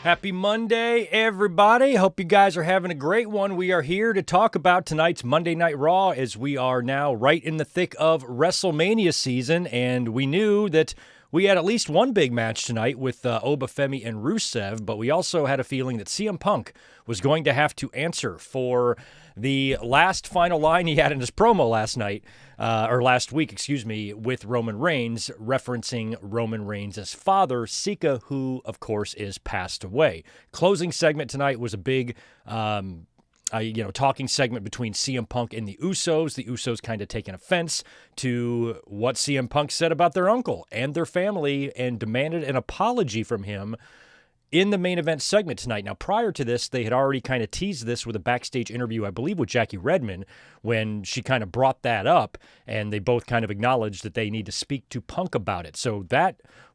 Happy Monday, everybody. Hope you guys are having a great one. We are here to talk about tonight's Monday Night Raw as we are now right in the thick of WrestleMania season, and we knew that we had at least one big match tonight with Obafemi and Rusev, but we also had a feeling that CM Punk was going to have to answer for the last final line he had in his promo last week, with Roman Reigns, referencing Roman Reigns' father, Sika, who, of course, is passed away. Closing segment tonight was a big talking segment between CM Punk and the Usos. The Usos kind of taking offense to what CM Punk said about their uncle and their family and demanded an apology from him in the main event segment tonight. Now, prior to this, they had already kind of teased this with a backstage interview, I believe, with Jackie Redmond, when she kind of brought that up, and they both kind of acknowledged that they need to speak to Punk about it. So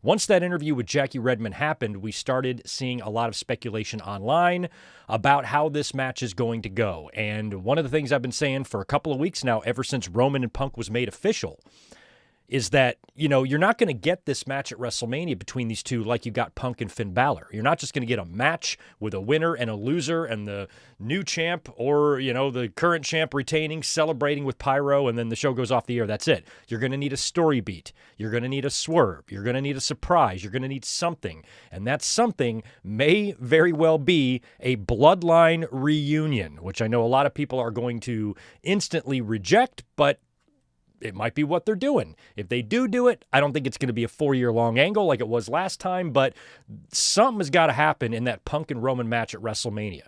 once that interview with Jackie Redmond happened, we started seeing a lot of speculation online about how this match is going to go. And one of the things I've been saying for a couple of weeks now, ever since Roman and Punk was made official, is that, you're not going to get this match at WrestleMania between these two like you got Punk and Finn Balor. You're not just going to get a match with a winner and a loser and the new champ or, the current champ retaining, celebrating with pyro, and then the show goes off the air. That's it. You're going to need a story beat. You're going to need a swerve. You're going to need a surprise. You're going to need something. And that something may very well be a Bloodline reunion, which I know a lot of people are going to instantly reject, but it might be what they're doing. If they do it, I don't think it's going to be a 4-year-long angle like it was last time, but something has got to happen in that Punk and Roman match at WrestleMania.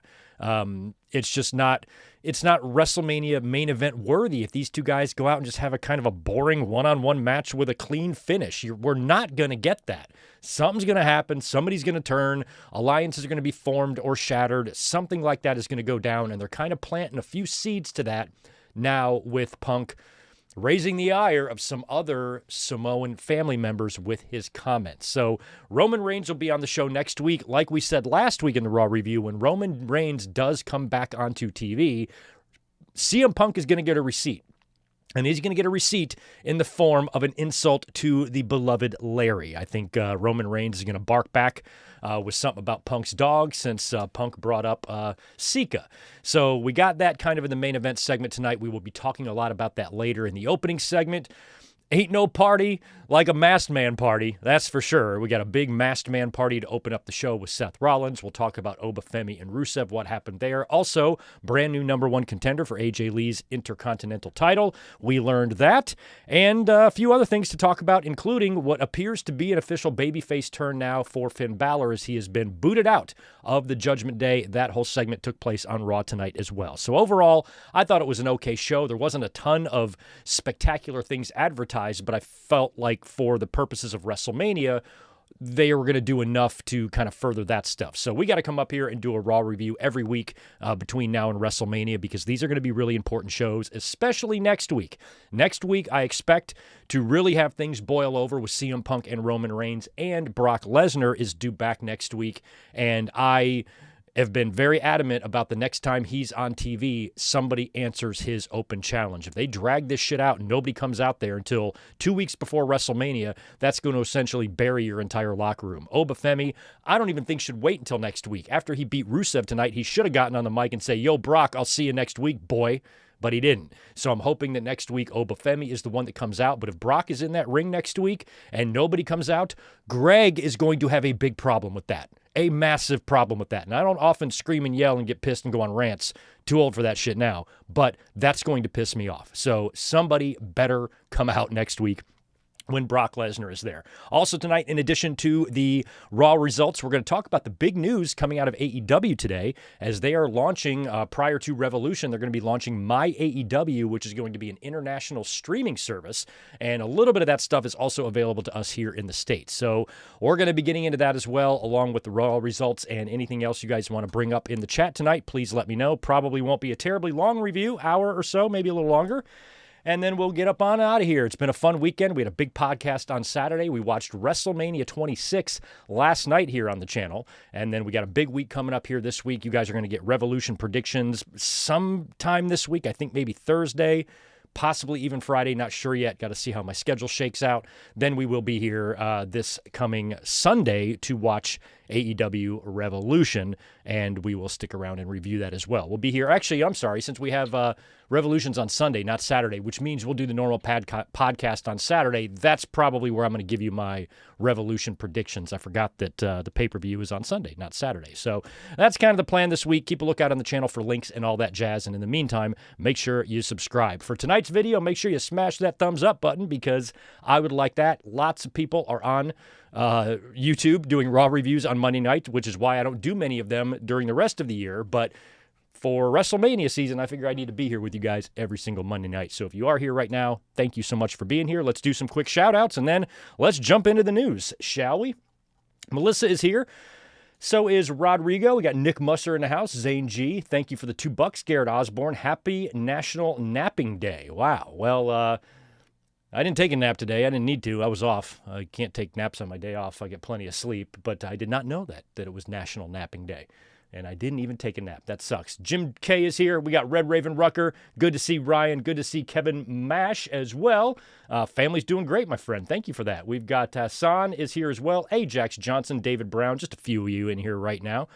It's not WrestleMania main event worthy if these two guys go out and just have a kind of a boring one-on-one match with a clean finish. We're not going to get that. Something's going to happen. Somebody's going to turn. Alliances are going to be formed or shattered. Something like that is going to go down, and they're kind of planting a few seeds to that now with Punk raising the ire of some other Samoan family members with his comments. So Roman Reigns will be on the show next week. Like we said last week in the Raw review, when Roman Reigns does come back onto TV, CM Punk is going to get a receipt. And he's going to get a receipt in the form of an insult to the beloved Larry. I think Roman Reigns is going to bark back with something about Punk's dog, since Punk brought up Sika. So we got that kind of in the main event segment tonight. We will be talking a lot about that later in the opening segment. Ain't no party like a masked man party, that's for sure. We got a big masked man party to open up the show with Seth Rollins. We'll talk about Obafemi and Rusev, what happened there. Also, brand new number one contender for AJ Lee's Intercontinental title. We learned that. And a few other things to talk about, including what appears to be an official babyface turn now for Finn Balor, as he has been booted out of the Judgment Day. That whole segment took place on Raw tonight as well. So overall, I thought it was an okay show. There wasn't a ton of spectacular things advertised, but I felt like for the purposes of WrestleMania, they were going to do enough to kind of further that stuff. So we got to come up here and do a Raw review every week between now and WrestleMania, because these are going to be really important shows, especially next week. Next week, I expect to really have things boil over with CM Punk and Roman Reigns, and Brock Lesnar is due back next week, and I have been very adamant about the next time he's on TV, somebody answers his open challenge. If they drag this shit out and nobody comes out there until 2 weeks before WrestleMania, that's going to essentially bury your entire locker room. Obafemi, I don't even think should wait until next week. After he beat Rusev tonight, he should have gotten on the mic and say, "Yo, Brock, I'll see you next week, boy." But he didn't. So I'm hoping that next week Obafemi is the one that comes out. But if Brock is in that ring next week and nobody comes out, Greg is going to have a big problem with that. A massive problem with that. And I don't often scream and yell and get pissed and go on rants. Too old for that shit now. But that's going to piss me off. So somebody better come out next week when Brock Lesnar is there. Also tonight, in addition to the Raw results, we're going to talk about the big news coming out of AEW today, as they are launching, prior to Revolution, they're going to be launching My AEW, which is going to be an international streaming service, and a little bit of that stuff is also available to us here in the States. So we're going to be getting into that as well, along with the Raw results and anything else you guys want to bring up in the chat tonight. Please let me know. Probably won't be a terribly long review, hour or so, maybe a little longer. And then we'll get up on out of here. It's been a fun weekend. We had a big podcast on Saturday. We watched WrestleMania 26 last night here on the channel. And then we got a big week coming up here this week. You guys are going to get Revolution predictions sometime this week. I think maybe Thursday, possibly even Friday. Not sure yet. Got to see how my schedule shakes out. Then we will be here this coming Sunday to watch AEW Revolution, and we will stick around and review that as well. We'll be here. Actually, I'm sorry, since we have Revolution's on Sunday, not Saturday, which means we'll do the normal podcast on Saturday. That's probably where I'm going to give you my Revolution predictions. I forgot that the pay-per-view is on Sunday, not Saturday. So that's kind of the plan this week. Keep a lookout on the channel for links and all that jazz. And in the meantime, make sure you subscribe. For tonight's video, make sure you smash that thumbs up button because I would like that. Lots of people are on YouTube doing Raw reviews on Monday night, which is why I don't do many of them during the rest of the year. But for WrestleMania season, I figure I need to be here with you guys every single Monday night. So if you are here right now, thank you so much for being here. Let's do some quick shout-outs, and then let's jump into the news, shall we? Melissa is here. So is Rodrigo. We got Nick Musser in the house. Zane G, thank you for the $2. Garrett Osborne, happy National Napping Day. Wow. Well, I didn't take a nap today. I didn't need to. I was off. I can't take naps on my day off. I get plenty of sleep, but I did not know that it was National Napping Day. And I didn't even take a nap. That sucks. Jim K is here. We got Red Raven Rucker. Good to see Ryan. Good to see Kevin Mash as well. Family's doing great, my friend. Thank you for that. We've got San is here as well. Ajax Johnson, David Brown, just a few of you in here right now.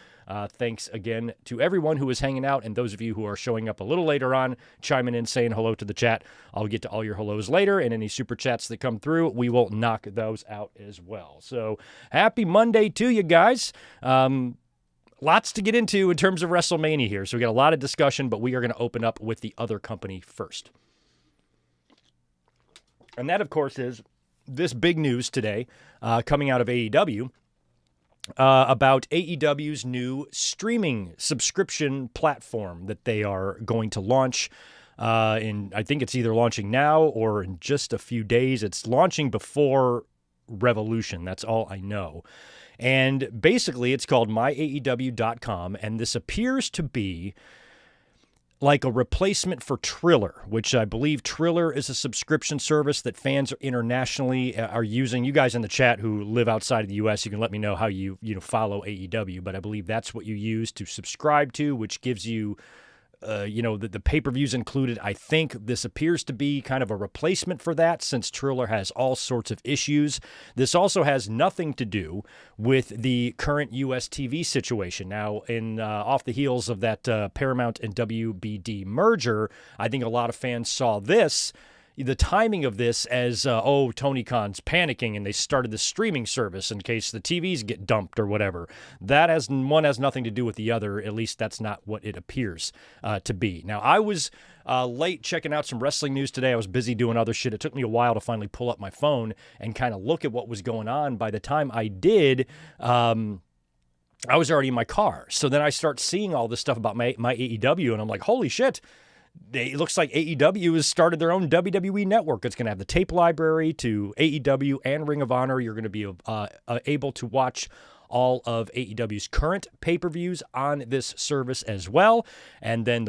Thanks again to everyone who is hanging out and those of you who are showing up a little later on, chiming in, saying hello to the chat. I'll get to all your hellos later, and any super chats that come through, we will knock those out as well. So happy Monday to you guys. Lots to get into in terms of WrestleMania here. So we got a lot of discussion, but we are going to open up with the other company first. And that, of course, is this big news today coming out of AEW about AEW's new streaming subscription platform that they are going to launch. I think it's either launching now or in just a few days. It's launching before Revolution. That's all I know. And basically, it's called myaew.com, and this appears to be like a replacement for Triller, which I believe Triller is a subscription service that fans internationally are using. You guys in the chat who live outside of the U.S., you can let me know how you follow AEW, but I believe that's what you use to subscribe to, which gives you the pay-per-views included. I think this appears to be kind of a replacement for that since Triller has all sorts of issues. This also has nothing to do with the current U.S. TV situation. Now, off the heels of that Paramount and WBD merger, I think a lot of fans saw the timing of this as, Tony Khan's panicking and they started the streaming service in case the TVs get dumped or whatever. One has nothing to do with the other. At least that's not what it appears to be. Now, I was late checking out some wrestling news today. I was busy doing other shit. It took me a while to finally pull up my phone and kind of look at what was going on. By the time I did, I was already in my car. So then I start seeing all this stuff about my AEW, and I'm like, holy shit. It looks like AEW has started their own WWE network. It's going to have the tape library to AEW and Ring of Honor. You're going to be able to watch all of AEW's current pay-per-views on this service as well. And then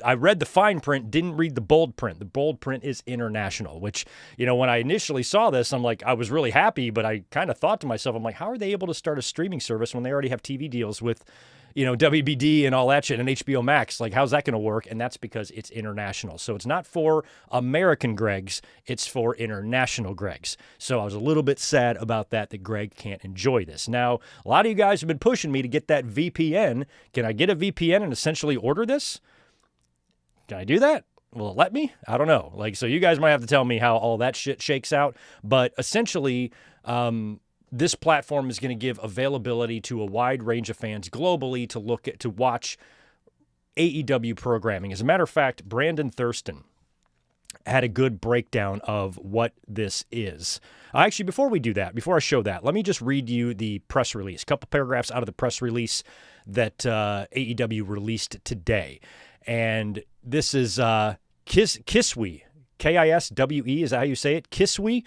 I read the fine print, didn't read the bold print. The bold print is international, which, when I initially saw this, I'm like, I was really happy, but I kind of thought to myself, I'm like, how are they able to start a streaming service when they already have TV deals with WBD and all that shit and HBO Max? Like, how's that going to work? And that's because it's international. So it's not for American Gregs, it's for international Gregs. So I was a little bit sad about that Greg can't enjoy this. Now, a lot of you guys have been pushing me to get that VPN. Can I get a VPN and essentially order this? Can I do that? Will it let me? I don't know. So you guys might have to tell me how all that shit shakes out. But essentially, this platform is going to give availability to a wide range of fans globally to watch AEW programming. As a matter of fact, Brandon Thurston had a good breakdown of what this is. Actually, before I show that, let me just read you the press release, a couple paragraphs out of the press release that AEW released today. And this is Kiswe, Kiswe, is that how you say it? Kiswe,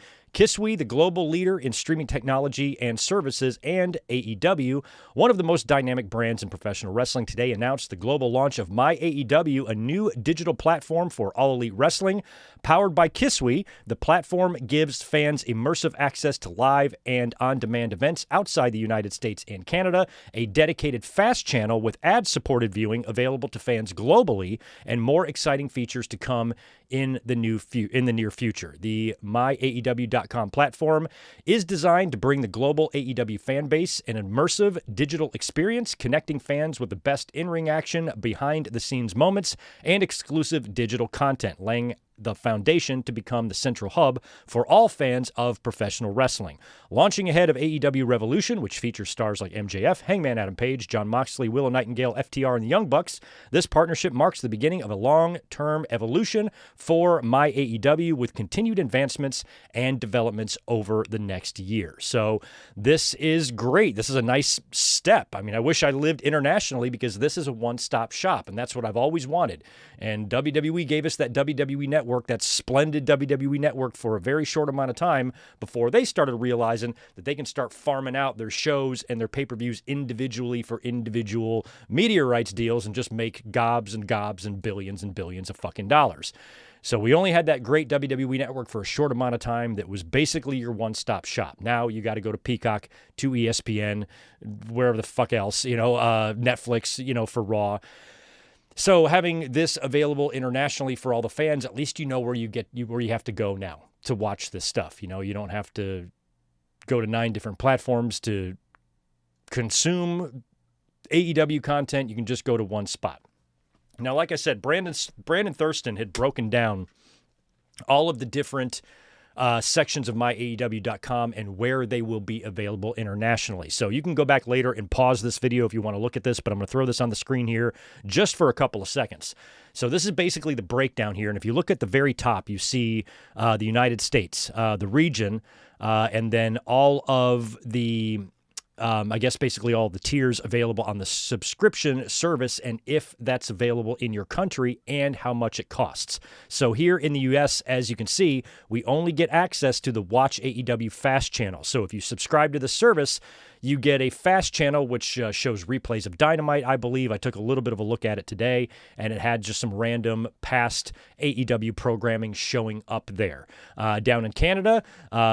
the global leader in streaming technology and services, and AEW, one of the most dynamic brands in professional wrestling, today announced the global launch of MyAEW, a new digital platform for All Elite Wrestling. Powered by Kiswe, the platform gives fans immersive access to live and on-demand events outside the United States and Canada, a dedicated fast channel with ad-supported viewing available to fans globally, and more exciting features to come in the near future. The MyAEW.com AEW.com platform is designed to bring the global AEW fan base an immersive digital experience, connecting fans with the best in-ring action, behind-the-scenes moments, and exclusive digital content, laying the foundation to become the central hub for all fans of professional wrestling. Launching ahead of AEW Revolution, which features stars like MJF, Hangman Adam Page, Jon Moxley, Willow Nightingale, FTR, and the Young Bucks, this partnership marks the beginning of a long-term evolution for My AEW with continued advancements and developments over the next year. So this is great. This is a nice step. I mean, I wish I lived internationally because this is a one-stop shop, and that's what I've always wanted. And WWE gave us that WWE network, that splendid WWE network, for a very short amount of time before they started realizing that they can start farming out their shows and their pay-per-views individually for individual media rights deals and just make gobs and billions of fucking dollars. So we only had that great WWE network for a short amount of time that was basically your one-stop shop. Now you got to go to Peacock, to ESPN, wherever the fuck else, Netflix, for Raw. So having this available internationally for all the fans, at least you know where you have to go now to watch this stuff. You don't have to go to 9 different platforms to consume AEW content. You can just go to one spot. Now, like I said, Brandon Thurston had broken down all of the different sections of MyAEW.com and where they will be available internationally. So you can go back later and pause this video if you want to look at this, but I'm going to throw this on the screen here just for a couple of seconds. So this is basically the breakdown here. And if you look at the very top, you see the United States, the region, and then all of the I guess basically all the tiers available on the subscription service, and if that's available in your country and how much it costs. So here in the U.S., as you can see, we only get access to the Watch AEW Fast channel. So if you subscribe to the service, you get a fast channel, which shows replays of Dynamite, I believe. I took a little bit of a look at it today, and it had just some random past AEW programming showing up there. Down in Canada,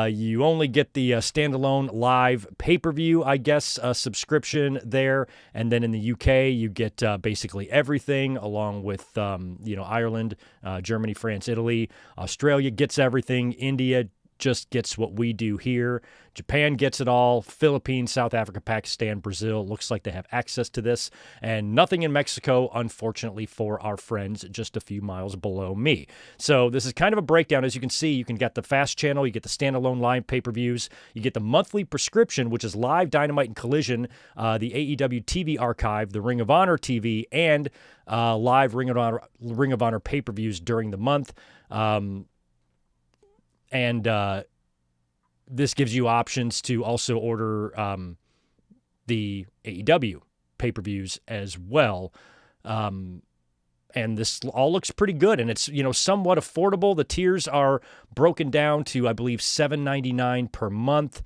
you only get the standalone live pay-per-view, I guess, subscription there. And then in the UK, you get basically everything, along with, Ireland, Germany, France, Italy. Australia gets everything. India just gets what we do here. Japan gets it all. Philippines, South Africa, Pakistan, Brazil. Looks like they have access to this. And nothing in Mexico, unfortunately, for our friends just a few miles below me. So this is kind of a breakdown. As you can see, you can get the fast channel, you get the standalone live pay-per-views, you get the monthly prescription, which is live Dynamite and Collision, the AEW TV archive, the Ring of Honor TV, and live Ring of Honor pay-per-views during the month. And this gives you options to also order the AEW pay-per-views as well. And this all looks pretty good, and it's, somewhat affordable. The tiers are broken down to, I believe, $7.99 per month.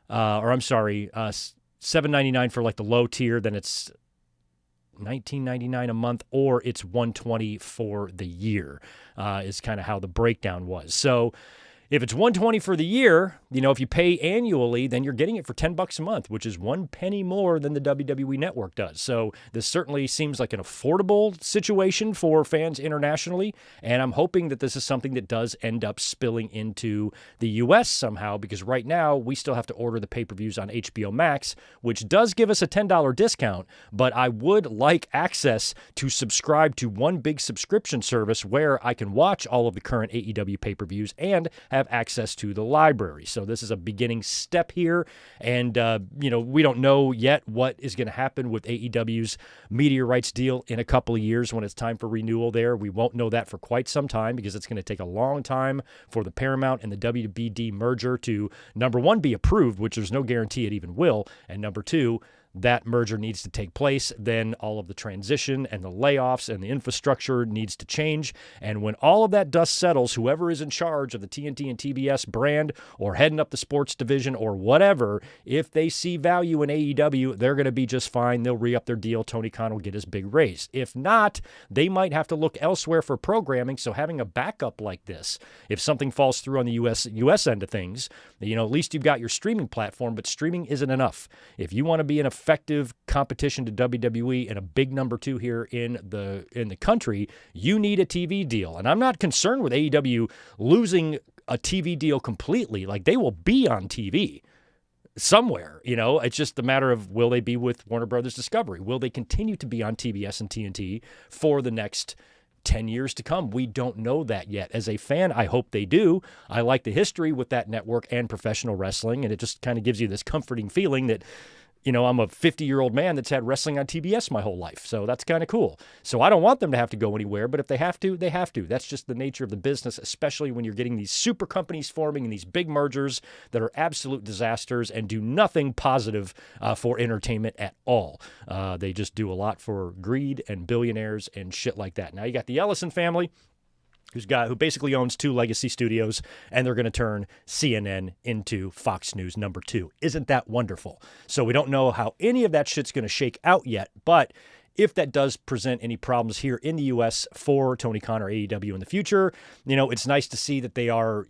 $7.99 for like the low tier, then it's $19.99 a month, or it's $120 for the year, is kind of how the breakdown was. So if it's $120 for the year, if you pay annually, then you're getting it for $10 a month, which is 1 penny more than the WWE Network does. So this certainly seems like an affordable situation for fans internationally, and I'm hoping that this is something that does end up spilling into the U.S. somehow, because right now we still have to order the pay-per-views on HBO Max, which does give us a $10 discount, but I would like access to subscribe to one big subscription service where I can watch all of the current AEW pay-per-views and have access to the library. So this is a beginning step here, and we don't know yet what is going to happen with AEW's media rights deal in a couple of years when it's time for renewal there. We won't know that for quite some time, because it's going to take a long time for the Paramount and the WBD merger to, number one, be approved, which there's no guarantee it even will, and number two, that merger needs to take place. Then all of the transition and the layoffs and the infrastructure needs to change. And when all of that dust settles, whoever is in charge of the TNT and TBS brand or heading up the sports division or whatever, if they see value in AEW, they're going to be just fine. They'll re-up their deal. Tony Khan will get his big raise. If not, they might have to look elsewhere for programming. So having a backup like this, if something falls through on the US end of things, at least you've got your streaming platform, but streaming isn't enough. If you want to be an effective competition to WWE and a big number 2 here in the country, you need a TV deal. And I'm not concerned with AEW losing a TV deal completely, like they will be on TV somewhere. It's just a matter of, will they be with Warner Brothers Discovery? Will they continue to be on TBS and TNT for the next 10 years to come? We don't know that yet. As a fan, I hope they do. I like the history with that network and professional wrestling, and it just kind of gives you this comforting feeling that, I'm a 50-year-old man that's had wrestling on TBS my whole life. So that's kind of cool. So I don't want them to have to go anywhere, but if they have to, they have to. That's just the nature of the business, especially when you're getting these super companies forming and these big mergers that are absolute disasters and do nothing positive for entertainment at all. They just do a lot for greed and billionaires and shit like that. Now you got the Ellison family, who basically owns 2 legacy studios, and they're going to turn CNN into Fox News #2. Isn't that wonderful? So we don't know how any of that shit's going to shake out yet, but if that does present any problems here in the U.S. for Tony Khan or AEW in the future, it's nice to see that they are,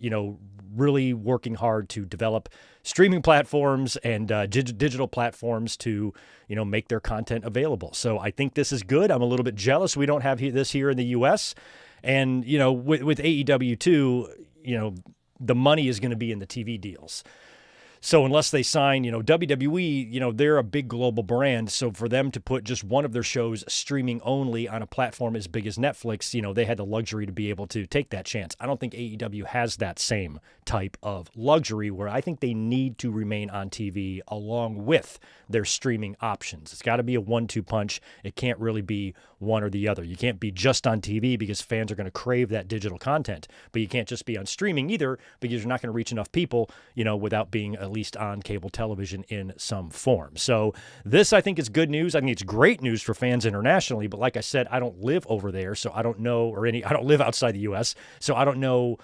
really working hard to develop streaming platforms and digital platforms to, make their content available. So I think this is good. I'm a little bit jealous we don't have this here in the U.S., and, with AEW too, the money is going to be in the TV deals. So unless they sign, WWE, they're a big global brand. So for them to put just one of their shows streaming only on a platform as big as Netflix, they had the luxury to be able to take that chance. I don't think AEW has that same type of luxury, where I think they need to remain on TV along with their streaming options. It's got to be a 1-2 punch. It can't really be one or the other. You can't be just on TV because fans are going to crave that digital content, but you can't just be on streaming either because you're not going to reach enough people, without being at least on cable television in some form. So this, I think, is good news. I think it's great news for fans internationally, but like I said, I don't live over there, so I don't know, I don't live outside the U.S., so I don't know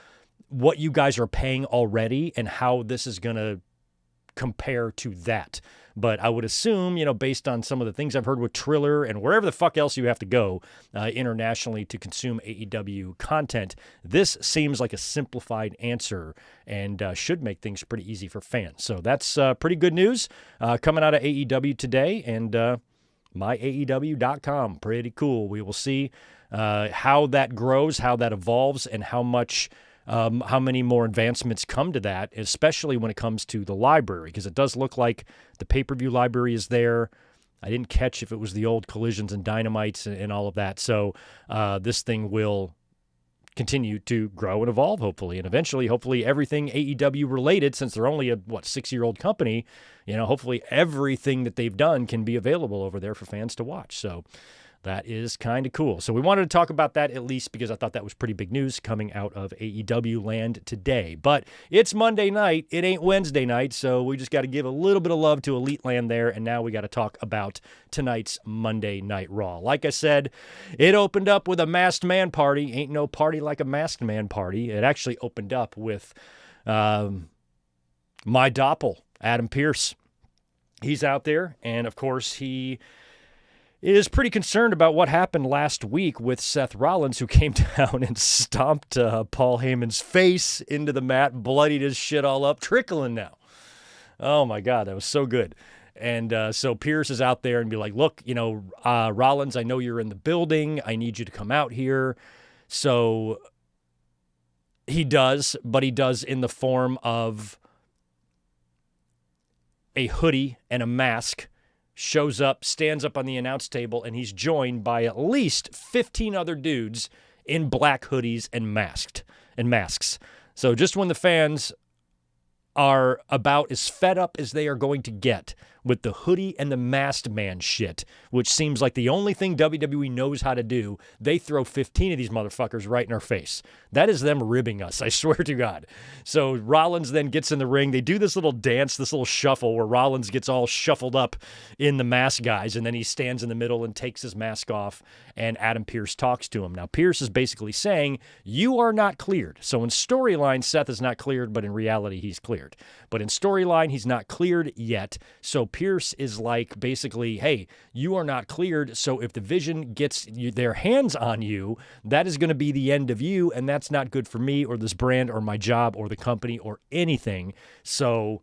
what you guys are paying already and how this is going to compare to that. But I would assume, based on some of the things I've heard with Triller and wherever the fuck else you have to go internationally to consume AEW content, this seems like a simplified answer and should make things pretty easy for fans. So that's pretty good news coming out of AEW today, and myaew.com. Pretty cool. We will see how that grows, how that evolves, and how many more advancements come to that, especially when it comes to the library, because it does look like the pay-per-view library is there. I didn't catch if it was the old Collisions and Dynamites and all of that. So this thing will continue to grow and evolve, hopefully. And eventually, hopefully, everything AEW related, since they're only a, 6-year-old company, hopefully everything that they've done can be available over there for fans to watch. So that is kind of cool. So we wanted to talk about that at least because I thought that was pretty big news coming out of AEW land today. But it's Monday night. It ain't Wednesday night, so we just got to give a little bit of love to Elite Land there, and now we got to talk about tonight's Monday Night Raw. Like I said, it opened up with a masked man party. Ain't no party like a masked man party. It actually opened up with my doppel, Adam Pearce. He's out there, and of course he is pretty concerned about what happened last week with Seth Rollins, who came down and stomped Paul Heyman's face into the mat, bloodied his shit all up, trickling now. Oh, my God, that was so good. And so Pierce is out there and be like, look, Rollins, I know you're in the building. I need you to come out here. So he does, but he does in the form of a hoodie and a mask. Shows up, stands up on the announce table, and he's joined by at least 15 other dudes in black hoodies and masks. So just when the fans are about as fed up as they are going to get with the hoodie and the masked man shit, which seems like the only thing WWE knows how to do, they throw 15 of these motherfuckers right in our face. That is them ribbing us, I swear to God. So Rollins then gets in the ring. They do this little dance, this little shuffle where Rollins gets all shuffled up in the mask guys, and then he stands in the middle and takes his mask off, and Adam Pearce talks to him. Now, Pearce is basically saying, you are not cleared. So in storyline, Seth is not cleared, but in reality, he's cleared. But in storyline, he's not cleared yet. So Pearce is like, basically, hey, you are not cleared, so if the Vision gets their hands on you, that is going to be the end of you, and that's not good for me or this brand or my job or the company or anything. So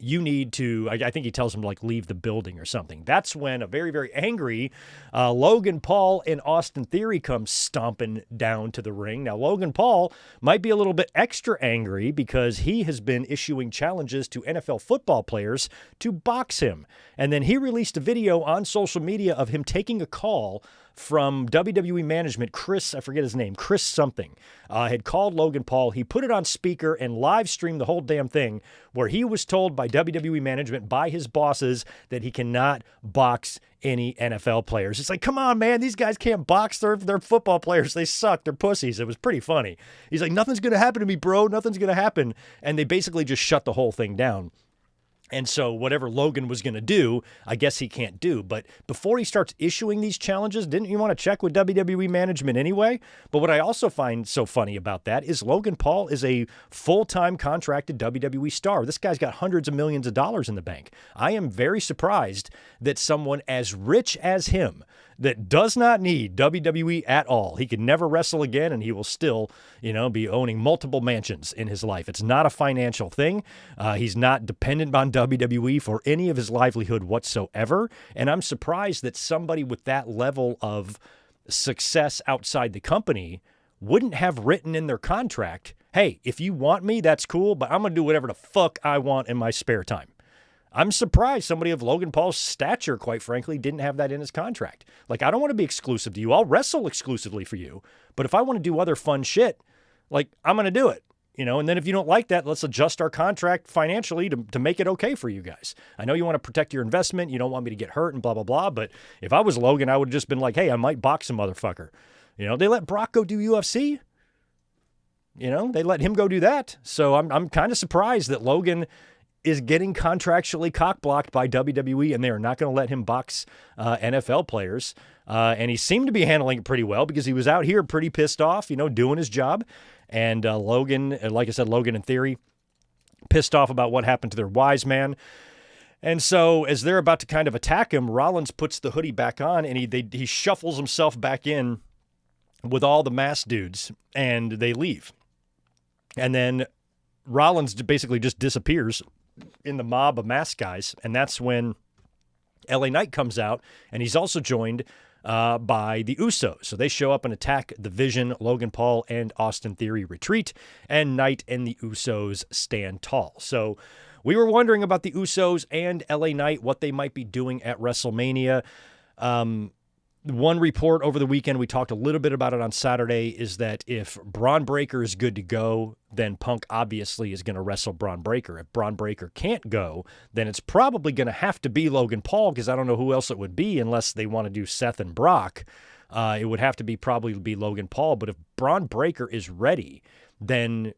you need to, I think he tells him to like leave the building or something. That's when a very, very angry Logan Paul and Austin Theory come stomping down to the ring. Now, Logan Paul might be a little bit extra angry because he has been issuing challenges to NFL football players to box him. And then he released a video on social media of him taking a call from WWE management. I forget his name, Chris something, had called Logan Paul. He put it on speaker and live streamed the whole damn thing, where he was told by WWE management, by his bosses, that he cannot box any NFL players. It's like, come on, man, these guys can't box. They're football players. They suck. They're pussies. It was pretty funny. He's like, nothing's going to happen to me, bro. Nothing's going to happen. And they basically just shut the whole thing down. And so whatever Logan was going to do, I guess he can't do. But before he starts issuing these challenges, didn't you want to check with WWE management anyway? But what I also find so funny about that is Logan Paul is a full-time contracted WWE star. This guy's got hundreds of millions of dollars in the bank. I am very surprised that someone as rich as him, that does not need WWE at all, he could never wrestle again, and he will still, be owning multiple mansions in his life. It's not a financial thing. He's not dependent on WWE for any of his livelihood whatsoever. And I'm surprised that somebody with that level of success outside the company wouldn't have written in their contract, hey, if you want me, that's cool, but I'm going to do whatever the fuck I want in my spare time. I'm surprised somebody of Logan Paul's stature, quite frankly, didn't have that in his contract. Like, I don't want to be exclusive to you. I'll wrestle exclusively for you. But if I want to do other fun shit, like, I'm going to do it. And then if you don't like that, let's adjust our contract financially to make it okay for you guys. I know you want to protect your investment. You don't want me to get hurt and blah, blah, blah. But if I was Logan, I would have just been like, hey, I might box a motherfucker. They let Brock go do UFC. They let him go do that. So I'm kind of surprised that Logan is getting contractually cock-blocked by WWE, and they are not going to let him box NFL players. And he seemed to be handling it pretty well because he was out here pretty pissed off, doing his job. And Logan, like I said, Logan and Theory, pissed off about what happened to their wise man. And so as they're about to kind of attack him, Rollins puts the hoodie back on, and he shuffles himself back in with all the masked dudes, and they leave. And then Rollins basically just disappears in the mob of masked guys, and that's when LA Knight comes out, and he's also joined by the Usos. So they show up and attack the Vision. Logan Paul and Austin Theory retreat, and Knight and the Usos stand tall. So we were wondering about the Usos and LA Knight, what they might be doing at WrestleMania. One report over the weekend, we talked a little bit about it on Saturday, is that if Braun Breaker is good to go, then Punk obviously is going to wrestle Braun Breaker. If Braun Breaker can't go, then it's probably going to have to be Logan Paul, because I don't know who else it would be unless they want to do Seth and Brock. It would have to probably be Logan Paul. But if Braun Breaker is ready, then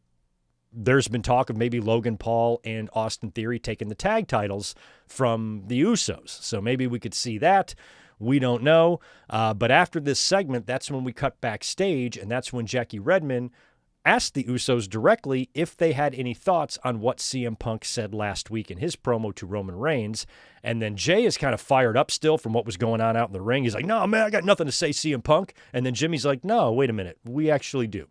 there's been talk of maybe Logan Paul and Austin Theory taking the tag titles from the Usos. So maybe we could see that. We don't know. But after this segment, that's when we cut backstage, and that's when Jackie Redmond asked the Usos directly if they had any thoughts on what CM Punk said last week in his promo to Roman Reigns. And then Jay is kind of fired up still from what was going on out in the ring. He's like, no, man, I got nothing to say, CM Punk. And then Jimmy's like, no, wait a minute. We actually do.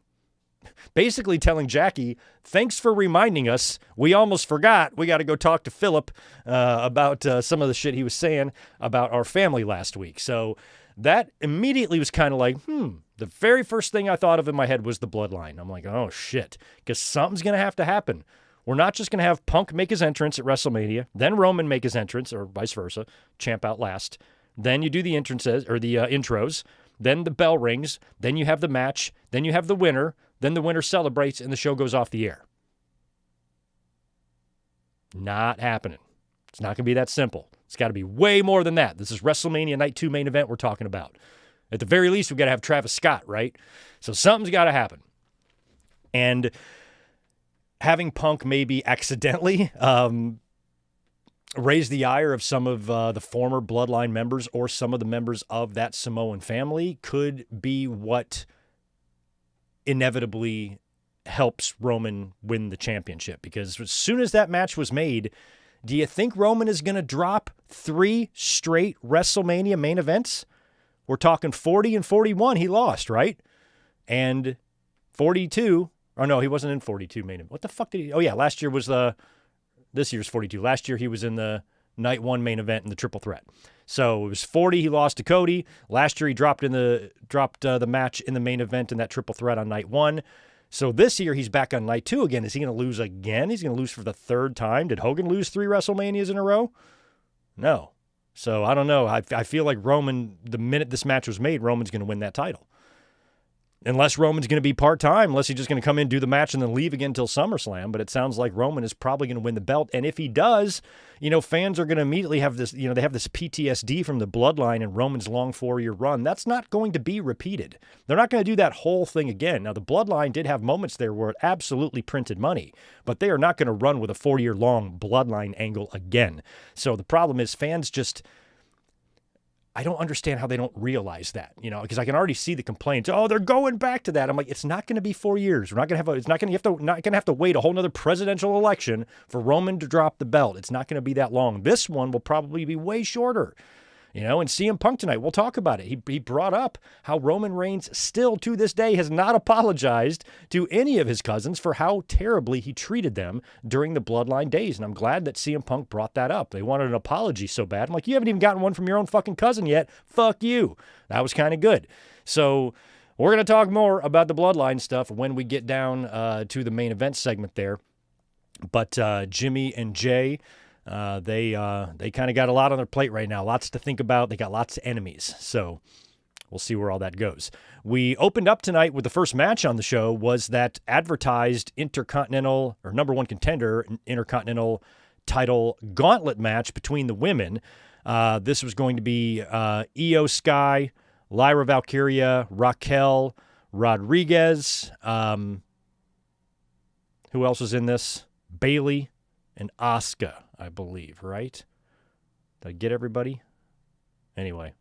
Basically telling Jackie, thanks for reminding us. We almost forgot. We got to go talk to Philip about some of the shit he was saying about our family last week. So that immediately was kind of like, the very first thing I thought of in my head was the Bloodline. I'm like, oh, shit, because something's going to happen. We're not just going to have Punk make his entrance at WrestleMania, then Roman make his entrance, or vice versa, champ out last. Then you do the entrances or the intros. Then the bell rings. Then you have the match. Then you have the winner. Then the winner celebrates, and the show goes off the air. Not happening. It's not going to be that simple. It's got to be way more than that. This is WrestleMania Night 2 main event we're talking about. At the very least, we've got to have Travis Scott, right? So something's got to happen. And having Punk maybe accidentally raise the ire of some of the former Bloodline members or some of the members of that Samoan family could be what inevitably helps Roman win the championship. Because as soon as that match was made, do you think Roman is going to drop 3 straight WrestleMania main events? We're talking 40 and 41 he lost, right? And 42, or no, he wasn't in 42 main event. What the fuck did he? Oh yeah, last year was the This year's 42. Last year he was in the night one main event in the triple threat. So it was 40. He lost to Cody. Last year he dropped the match in the main event in that triple threat on night one. So this year he's back on night two again. Is he going to lose again? He's going to lose for the third time. Did Hogan lose 3 WrestleManias in a row? No. So I don't know. I feel like Roman, the minute this match was made, Roman's going to win that title. Unless Roman's going to be part-time, unless he's just going to come in, do the match, and then leave again until SummerSlam. But it sounds like Roman is probably going to win the belt. And if he does, fans are going to immediately have this, they have this PTSD from the Bloodline and Roman's long 4-year run. That's not going to be repeated. They're not going to do that whole thing again. Now, the Bloodline did have moments there where it absolutely printed money, but they are not going to run with a 4-year-long Bloodline angle again. So the problem is fans just... I don't understand how they don't realize that, because I can already see the complaints. Oh, they're going back to that. I'm like, it's not going to be 4 years. We're not going to have to wait a whole nother presidential election for Roman to drop the belt. It's not going to be that long. This one will probably be way shorter. And CM Punk tonight, we'll talk about it. He brought up how Roman Reigns still to this day has not apologized to any of his cousins for how terribly he treated them during the Bloodline days. And I'm glad that CM Punk brought that up. They wanted an apology so bad. I'm like, you haven't even gotten one from your own fucking cousin yet. Fuck you. That was kind of good. So we're going to talk more about the Bloodline stuff when we get down to the main event segment there. But Jimmy and Jay... They kind of got a lot on their plate right now. Lots to think about. They got lots of enemies. So we'll see where all that goes. We opened up tonight with the first match on the show was that advertised Intercontinental or number one contender Intercontinental title gauntlet match between the women. This was going to be Io Sky, Lyra Valkyria, Raquel Rodriguez. Who else was in this? Bayley and Asuka, I believe, right? Did I get everybody? Anyway,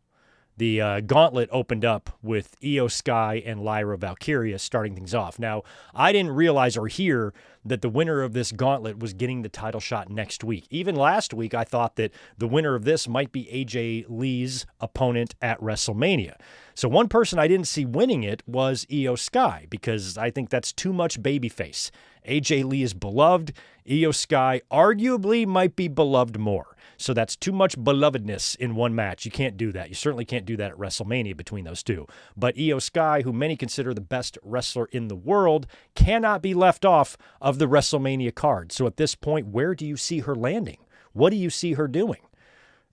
the gauntlet opened up with Io Sky and Lyra Valkyria starting things off. Now, I didn't realize or hear that the winner of this gauntlet was getting the title shot next week. Even last week, I thought that the winner of this might be AJ Lee's opponent at WrestleMania. So one person I didn't see winning it was Io Sky because I think that's too much babyface. AJ Lee is beloved. Io Sky arguably might be beloved more. So that's too much belovedness in one match. You can't do that. You certainly can't do that at WrestleMania between those two. But Io Sky, who many consider the best wrestler in the world, cannot be left off of the WrestleMania card. So at this point, where do you see her landing? What do you see her doing?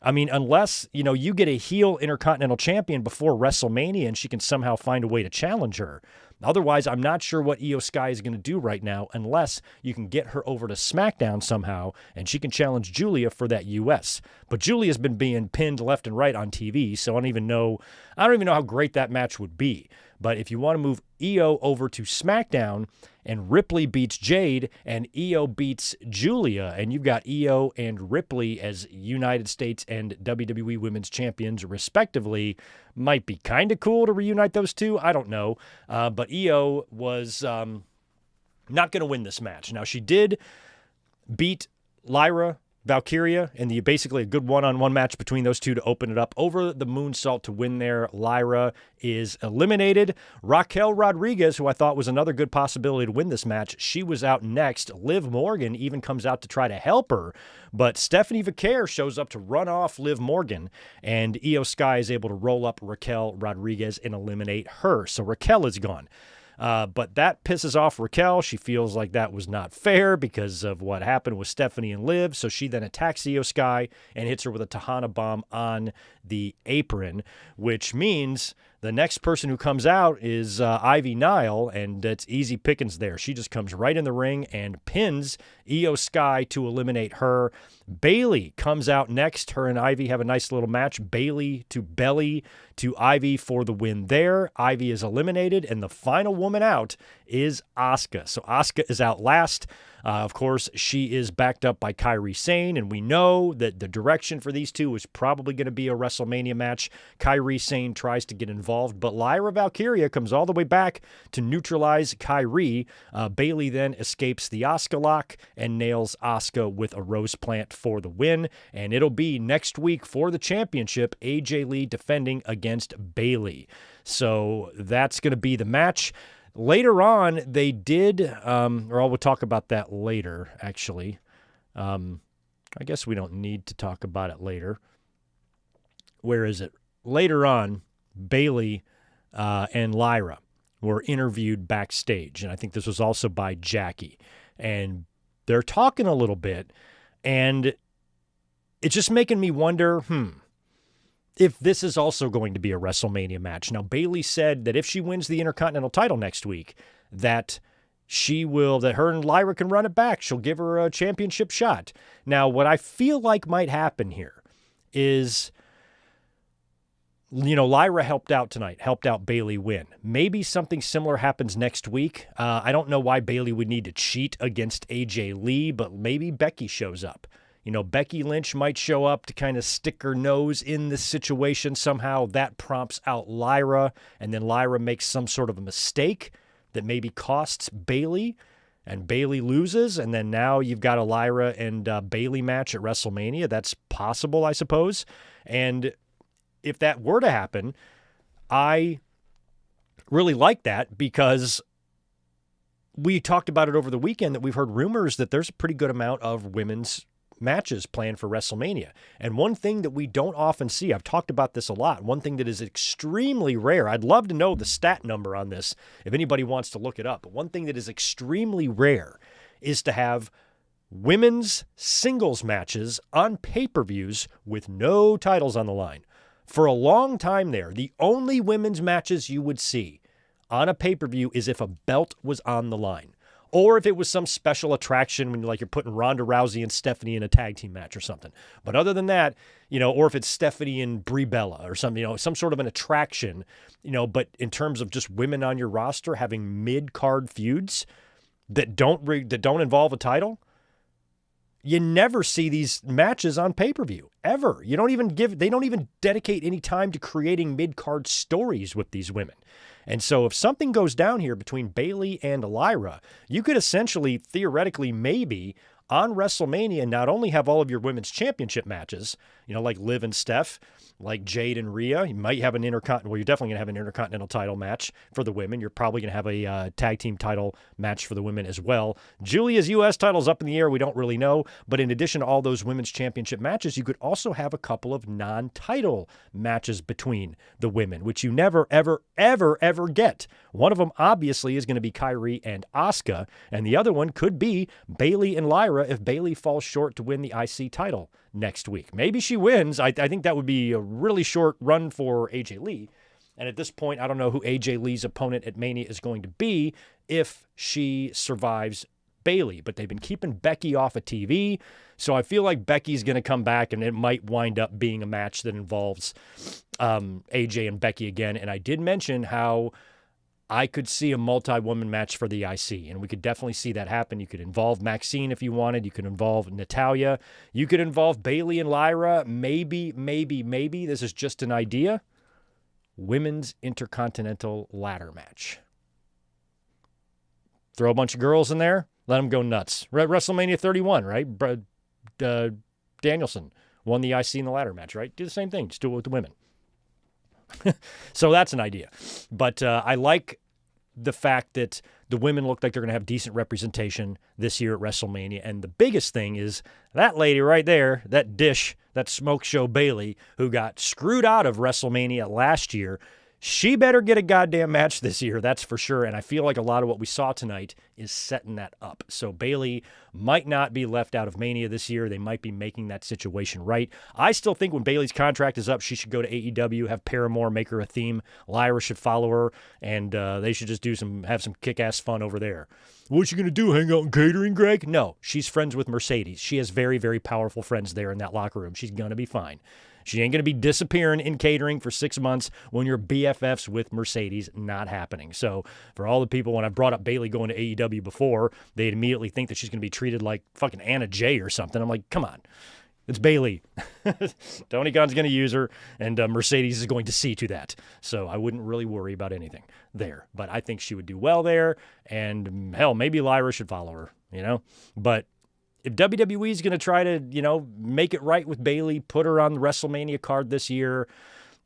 I mean, unless, you get a heel Intercontinental Champion before WrestleMania and she can somehow find a way to challenge her. Otherwise, I'm not sure what Io Sky is going to do right now unless you can get her over to SmackDown somehow and she can challenge Julia for that US. But Julia's been being pinned left and right on TV, so I don't even know how great that match would be. But if you want to move Io over to SmackDown and Ripley beats Jade and Io beats Julia, and you've got Io and Ripley as United States and WWE Women's Champions respectively, might be kind of cool to reunite those two. I don't know. But Io was not going to win this match. Now, she did beat Lyra Valkyria in basically a good one-on-one match between those two to open it up over the moonsault to win there. Lyra is eliminated. Raquel Rodriguez, who I thought was another good possibility to win this match, she was out next. Liv Morgan even comes out to try to help her, but Stephanie Vaquer shows up to run off Liv Morgan, and Io Sky is able to roll up Raquel Rodriguez and eliminate her. So Raquel is gone. But that pisses off Raquel. She feels like that was not fair because of what happened with Stephanie and Liv. So she then attacks Io Sky and hits her with a Tejana bomb on the apron, which means the next person who comes out is Ivy Nile, and it's easy pickings there. She just comes right in the ring and pins Io Sky to eliminate her. Bayley comes out next. Her and Ivy have a nice little match. Bayley to belly to Ivy for the win there. Ivy is eliminated, and the final woman out is Asuka. So Asuka is out last. Of course, she is backed up by Kairi Sane, and we know that the direction for these two is probably going to be a WrestleMania match. Kairi Sane tries to get involved, but Lyra Valkyria comes all the way back to neutralize Kairi. Bayley then escapes the Asuka lock and nails Asuka with a rose plant for the win, and it'll be next week for the championship, AJ Lee defending against Bayley. So that's going to be the match. Later on, they did, we'll talk about that later, actually. I guess we don't need to talk about it later. Where is it? Later on, Bayley and Lyra were interviewed backstage, and I think this was also by Jackie. And they're talking a little bit, and it's just making me wonder, if this is also going to be a WrestleMania match. Now, Bayley said that if she wins the Intercontinental title next week, that her and Lyra can run it back. She'll give her a championship shot. Now, what I feel like might happen here is, Lyra helped out tonight, helped out Bayley win. Maybe something similar happens next week. I don't know why Bayley would need to cheat against AJ Lee, but maybe Becky shows up. Becky Lynch might show up to kind of stick her nose in this situation. Somehow that prompts out Lyra, and then Lyra makes some sort of a mistake that maybe costs Bayley, and Bayley loses, and then now you've got a Lyra and Bayley match at WrestleMania. That's possible, I suppose. And if that were to happen, I really like that, because we talked about it over the weekend that we've heard rumors that there's a pretty good amount of women's matches planned for WrestleMania. And one thing that we don't often see, I've talked about this a lot, one thing that is extremely rare, I'd love to know the stat number on this if anybody wants to look it up, but one thing that is extremely rare is to have women's singles matches on pay-per-views with no titles on the line. For a long time there, the only women's matches you would see on a pay-per-view is if a belt was on the line. Or if it was some special attraction when you're putting Ronda Rousey and Stephanie in a tag team match or something. But other than that, or if it's Stephanie and Brie Bella or something, some sort of an attraction, but in terms of just women on your roster having mid-card feuds that don't involve a title, you never see these matches on pay-per-view, ever. They don't even dedicate any time to creating mid-card stories with these women. And so if something goes down here between Bayley and Lyra, you could essentially, theoretically, maybe on WrestleMania not only have all of your women's championship matches, like Liv and Steph, like Jade and Rhea. You might have you're definitely going to have an Intercontinental title match for the women. You're probably going to have a tag team title match for the women as well. Julia's U.S. title's up in the air. We don't really know. But in addition to all those women's championship matches, you could also have a couple of non-title matches between the women, which you never, ever, ever, ever get. One of them obviously is going to be Kyrie and Asuka, and the other one could be Bayley and Lyra if Bayley falls short to win the IC title next week. Maybe she wins. I think that would be a really short run for AJ Lee. And at this point, I don't know who AJ Lee's opponent at Mania is going to be if she survives Bayley. But they've been keeping Becky off of TV. So I feel like Becky's going to come back, and it might wind up being a match that involves AJ and Becky again. And I did mention how I could see a multi-woman match for the IC, and we could definitely see that happen. You could involve Maxine if you wanted. You could involve Natalya. You could involve Bayley and Lyra. Maybe, this is just an idea, women's Intercontinental ladder match. Throw a bunch of girls in there, let them go nuts. WrestleMania 31, right? Danielson won the IC in the ladder match, right? Do the same thing, just do it with the women. So that's an idea. But I like the fact that the women look like they're going to have decent representation this year at WrestleMania. And the biggest thing is that lady right there, that dish, that smoke show Bayley, who got screwed out of WrestleMania last year. She better get a goddamn match this year, that's for sure. And I feel like a lot of what we saw tonight is setting that up. So Bayley might not be left out of Mania this year. They might be making that situation right. I still think when Bayley's contract is up, she should go to AEW, have Paramore make her a theme. Lyra should follow her, and they should just have some kick-ass fun over there. What's she going to do, hang out in catering, Greg? No, she's friends with Mercedes. She has very, very powerful friends there in that locker room. She's going to be fine. She ain't going to be disappearing in catering for 6 months when you're BFFs with Mercedes. Not happening. So for all the people, when I brought up Bayley going to AEW before, they'd immediately think that she's going to be treated like fucking Anna Jay or something. I'm like, come on. It's Bayley. Tony Khan's going to use her, and Mercedes is going to see to that. So I wouldn't really worry about anything there. But I think she would do well there, and hell, maybe Lyra should follow her, But if WWE is going to try to, make it right with Bayley, put her on the WrestleMania card this year,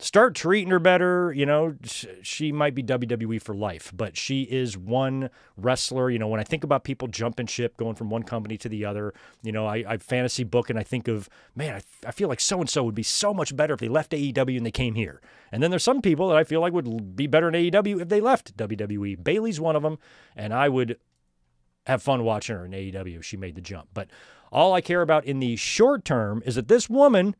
start treating her better. You know, she might be WWE for life, but she is one wrestler. You know, when I think about people jumping ship, going from one company to the other, you know, I fantasy book and I think of, man, I feel like so-and-so would be so much better if they left AEW and they came here. And then there's some people that I feel like would be better in AEW if they left WWE. Bayley's one of them, and I would have fun watching her in AEW if she made the jump. But all I care about in the short term is that this woman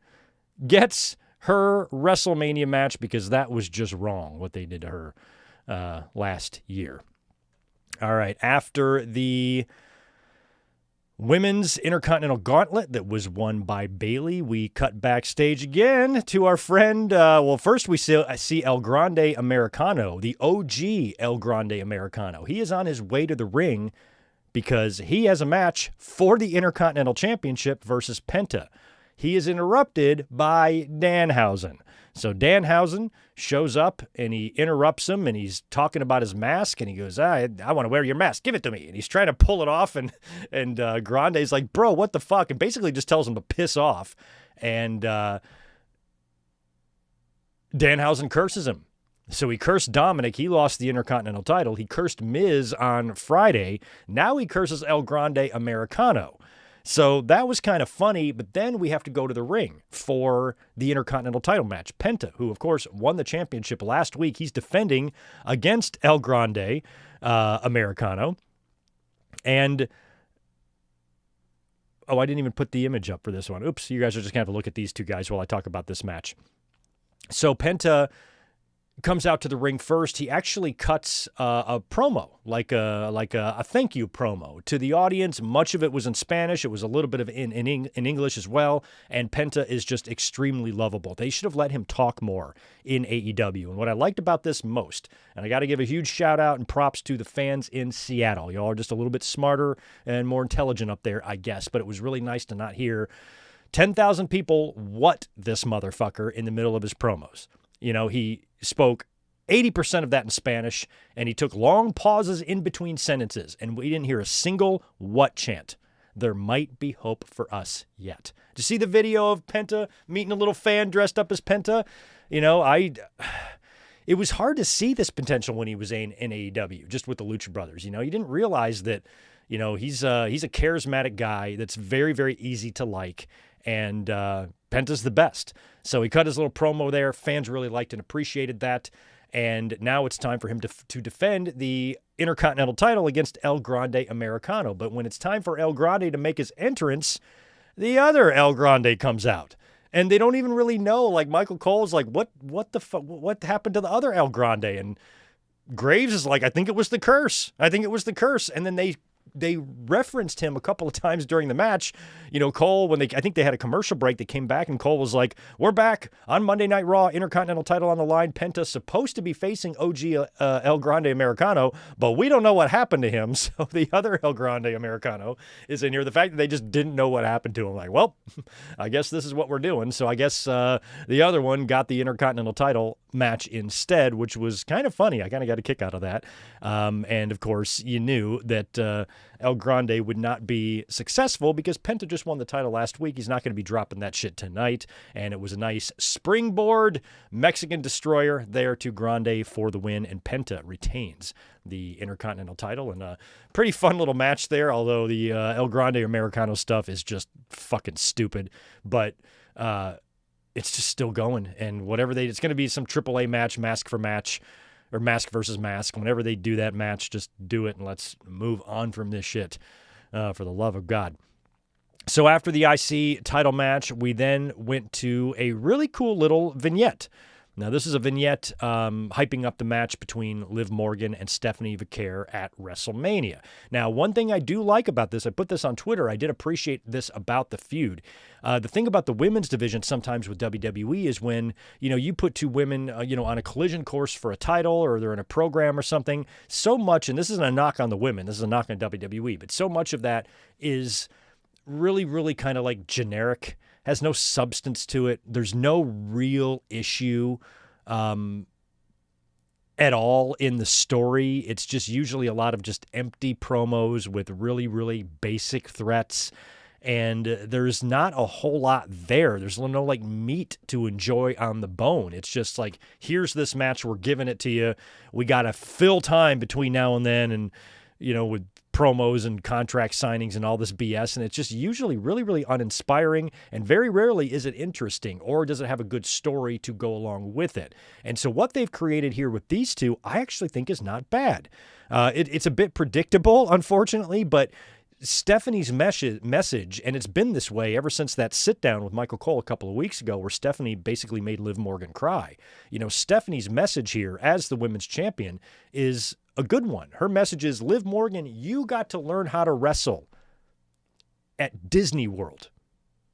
gets her WrestleMania match, because that was just wrong what they did to her last year. All right, after the Women's Intercontinental Gauntlet that was won by Bayley, we cut backstage again to our friend. First we see El Grande Americano, the OG El Grande Americano. He is on his way to the ring because he has a match for the Intercontinental Championship versus Penta. He is interrupted by Danhausen. So Danhausen shows up and he interrupts him, and he's talking about his mask, and he goes, I want to wear your mask. Give it to me. And he's trying to pull it off, and Grande's like, bro, what the fuck? And basically just tells him to piss off. And Danhausen curses him. So he cursed Dominic. He lost the Intercontinental title. He cursed Miz on Friday. Now he curses El Grande Americano. So that was kind of funny, but then we have to go to the ring for the Intercontinental title match. Penta, who, of course, won the championship last week, he's defending against El Grande Americano. And, I didn't even put the image up for this one. Oops, you guys are just going to have to look at these two guys while I talk about this match. So Penta comes out to the ring first. He actually cuts a promo, like a thank you promo to the audience. Much of it was in Spanish. It was a little bit of in English as well. And Penta is just extremely lovable. They should have let him talk more in AEW. And what I liked about this most, and I got to give a huge shout out and props to the fans in Seattle. Y'all are just a little bit smarter and more intelligent up there, I guess. But it was really nice to not hear 10,000 people what this motherfucker in the middle of his promos. You know, he spoke 80% of that in Spanish, and he took long pauses in between sentences, and we didn't hear a single what chant. There might be hope for us yet. Did you see the video of Penta meeting a little fan dressed up as Penta? You know, it was hard to see this potential when he was in AEW, just with the Lucha Brothers. You know, you didn't realize that, you know, he's a charismatic guy that's very, very easy to like, and Penta's the best. So he cut his little promo there. Fans really liked and appreciated that. And now it's time for him to defend the Intercontinental title against El Grande Americano. But when it's time for El Grande to make his entrance, the other El Grande comes out. And they don't even really know. Like, Michael Cole's like, what the fuck? What happened to the other El Grande? And Graves is like, I think it was the curse. And then they referenced him a couple of times during the match. You know, Cole, I think they had a commercial break, they came back and Cole was like, we're back on Monday Night Raw, Intercontinental title on the line. Penta's supposed to be facing OG El Grande Americano, but we don't know what happened to him. So the other El Grande Americano is in here. The fact that they just didn't know what happened to him, like, well, I guess this is what we're doing. So I guess the other one got the Intercontinental title match instead, which was kind of funny. I kind of got a kick out of that. And of course, you knew that El Grande would not be successful because Penta just won the title last week. He's not going to be dropping that shit tonight. And it was a nice springboard Mexican destroyer there to Grande for the win. And Penta retains the Intercontinental title. And a pretty fun little match there, although the El Grande Americano stuff is just fucking stupid. But it's just still going. And it's going to be some AAA match, mask for match, or mask versus mask. Whenever they do that match, just do it and let's move on from this shit, for the love of God. So after the IC title match, we then went to a really cool little vignette. Now, this is a vignette hyping up the match between Liv Morgan and Stephanie Vaquer at WrestleMania. Now, one thing I do like about this, I put this on Twitter, I did appreciate this about the feud. The thing about the women's division sometimes with WWE is when, you know, you put two women, on a collision course for a title or they're in a program or something, so much, and this isn't a knock on the women, this is a knock on WWE, but so much of that is really, really kind of like generic, has no substance to it. There's no real issue at all in the story. It's just usually a lot of just empty promos with really, really basic threats. And there's not a whole lot there. There's no like meat to enjoy on the bone. It's just like, here's this match, we're giving it to you. We got to fill time between now and then, and with promos and contract signings and all this BS, and it's just usually really, really uninspiring, and very rarely is it interesting, or does it have a good story to go along with it. And so what they've created here with these two, I actually think is not bad. It's a bit predictable, unfortunately, but Stephanie's message, and it's been this way ever since that sit-down with Michael Cole a couple of weeks ago where Stephanie basically made Liv Morgan cry. Stephanie's message here as the women's champion is a good one. Her message is, Liv Morgan, you got to learn how to wrestle at Disney World.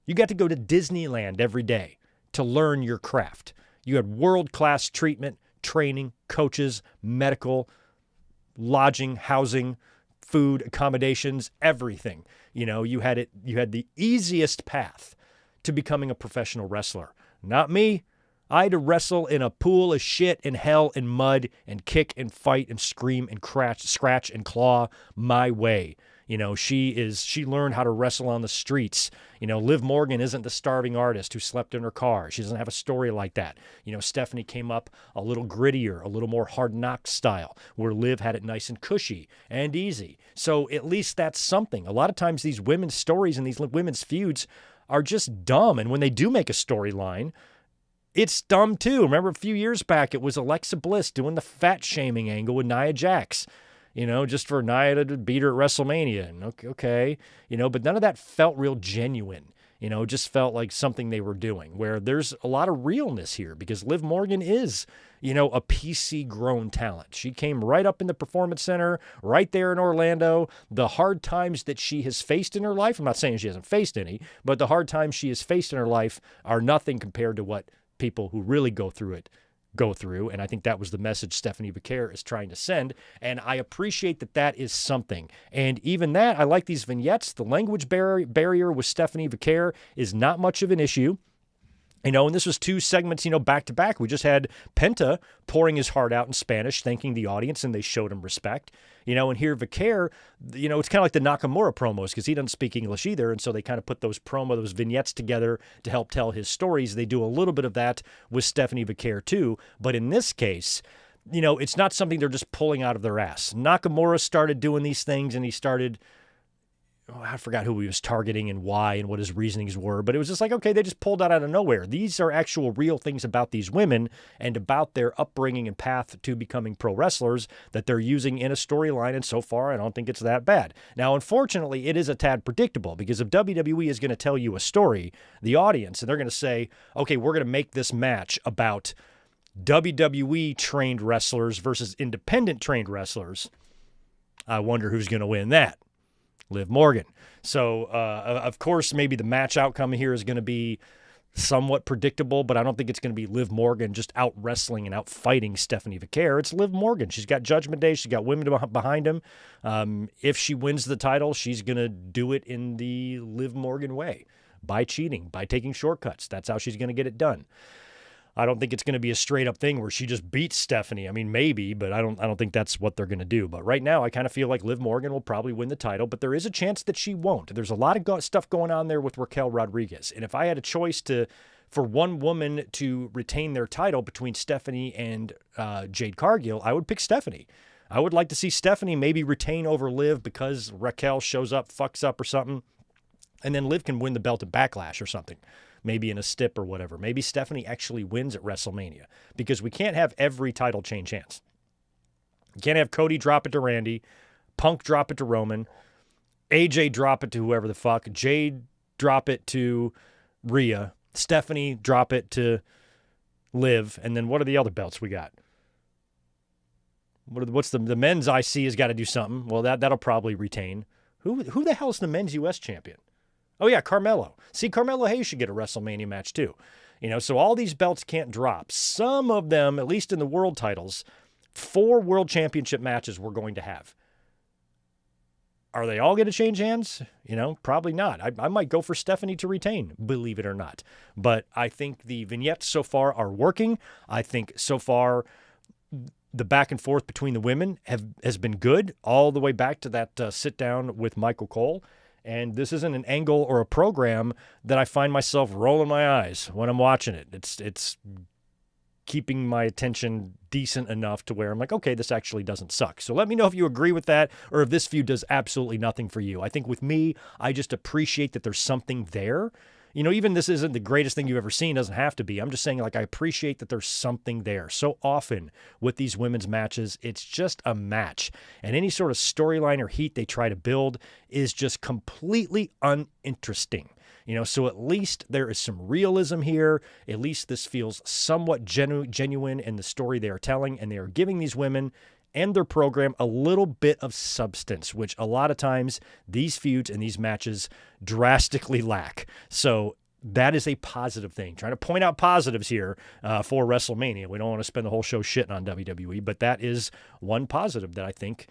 You got to go to Disneyland every day to learn your craft. You had world-class treatment, training, coaches, medical, lodging, housing, food, accommodations, everything. You had the easiest path to becoming a professional wrestler. Not me. I had to wrestle in a pool of shit and hell and mud and kick and fight and scream and scratch and claw my way. She learned how to wrestle on the streets. Liv Morgan isn't the starving artist who slept in her car. She doesn't have a story like that. Stephanie came up a little grittier, a little more hard knock style, where Liv had it nice and cushy and easy. So at least that's something. A lot of times these women's stories and these women's feuds are just dumb. And when they do make a storyline, it's dumb too. Remember a few years back, it was Alexa Bliss doing the fat shaming angle with Nia Jax. Just for Nia to beat her at WrestleMania. And okay, but none of that felt real genuine. It just felt like something they were doing, where there's a lot of realness here because Liv Morgan is, a PC-grown talent. She came right up in the Performance Center, right there in Orlando. The hard times that she has faced in her life, I'm not saying she hasn't faced any, but the hard times she has faced in her life are nothing compared to what people who really go through, and I think that was the message Stephanie Becerra is trying to send, and I appreciate that is something. And even that, I like these vignettes. The language barrier with Stephanie Becerra is not much of an issue. And this was two segments, back to back. We just had Penta pouring his heart out in Spanish, thanking the audience, and they showed him respect. And here Becerra, it's kind of like the Nakamura promos because he doesn't speak English either. And so they kind of put those vignettes together to help tell his stories. They do a little bit of that with Stephanie Becerra too. But in this case, it's not something they're just pulling out of their ass. Nakamura started doing these things and he started, I forgot who he was targeting and why and what his reasonings were, but it was just like, okay, they just pulled that out of nowhere. These are actual real things about these women and about their upbringing and path to becoming pro wrestlers that they're using in a storyline, and so far I don't think it's that bad. Now, unfortunately, it is a tad predictable because if WWE is going to tell you a story, the audience, and they're going to say, okay, we're going to make this match about WWE trained wrestlers versus independent trained wrestlers, I wonder who's going to win that. Liv Morgan. So, of course, maybe the match outcome here is going to be somewhat predictable, but I don't think it's going to be Liv Morgan just out wrestling and out fighting Stephanie Becerra. It's Liv Morgan. She's got Judgment Day. She's got women behind him. If she wins the title, she's going to do it in the Liv Morgan way, by cheating, by taking shortcuts. That's how she's going to get it done. I don't think it's going to be a straight up thing where she just beats Stephanie. I mean, maybe, but I don't think that's what they're going to do. But right now, I kind of feel like Liv Morgan will probably win the title, but there is a chance that she won't. There's a lot of stuff going on there with Raquel Rodriguez. And if I had a choice for one woman to retain their title between Stephanie and Jade Cargill, I would pick Stephanie. I would like to see Stephanie maybe retain over Liv because Raquel shows up, fucks up or something, and then Liv can win the belt at Backlash or something. Maybe in a stip or whatever. Maybe Stephanie actually wins at WrestleMania because we can't have every title change hands. You can't have Cody drop it to Randy, Punk drop it to Roman, AJ drop it to whoever the fuck, Jade drop it to Rhea, Stephanie drop it to Liv, and then what are the other belts we got? What's the men's IC has got to do something. Well, that'll probably retain. Who the hell is the men's U.S. champion? Oh, yeah, Carmelo. See, Carmelo Hayes should get a WrestleMania match, too. So all these belts can't drop. Some of them, at least in the world titles, 4 world championship matches we're going to have. Are they all going to change hands? Probably not. I might go for Stephanie to retain, believe it or not. But I think the vignettes so far are working. I think so far the back and forth between the women has been good all the way back to that sit down with Michael Cole. And this isn't an angle or a program that I find myself rolling my eyes when I'm watching it. It's keeping my attention decent enough to where I'm like, okay, this actually doesn't suck. So let me know if you agree with that or if this view does absolutely nothing for you. I think with me, I just appreciate that there's something there. You know, even this isn't the greatest thing you've ever seen, doesn't have to be. I'm just saying, like, I appreciate that there's something there. So often with these women's matches, it's just a match. And any sort of storyline or heat they try to build is just completely uninteresting. You know, so at least there is some realism here. At least this feels somewhat genuine in the story they are telling, and they are giving these women and their program a little bit of substance, which a lot of times these feuds and these matches drastically lack. So that is a positive thing. Trying to point out positives here for WrestleMania. We don't want to spend the whole show shitting on WWE, but that is one positive that I think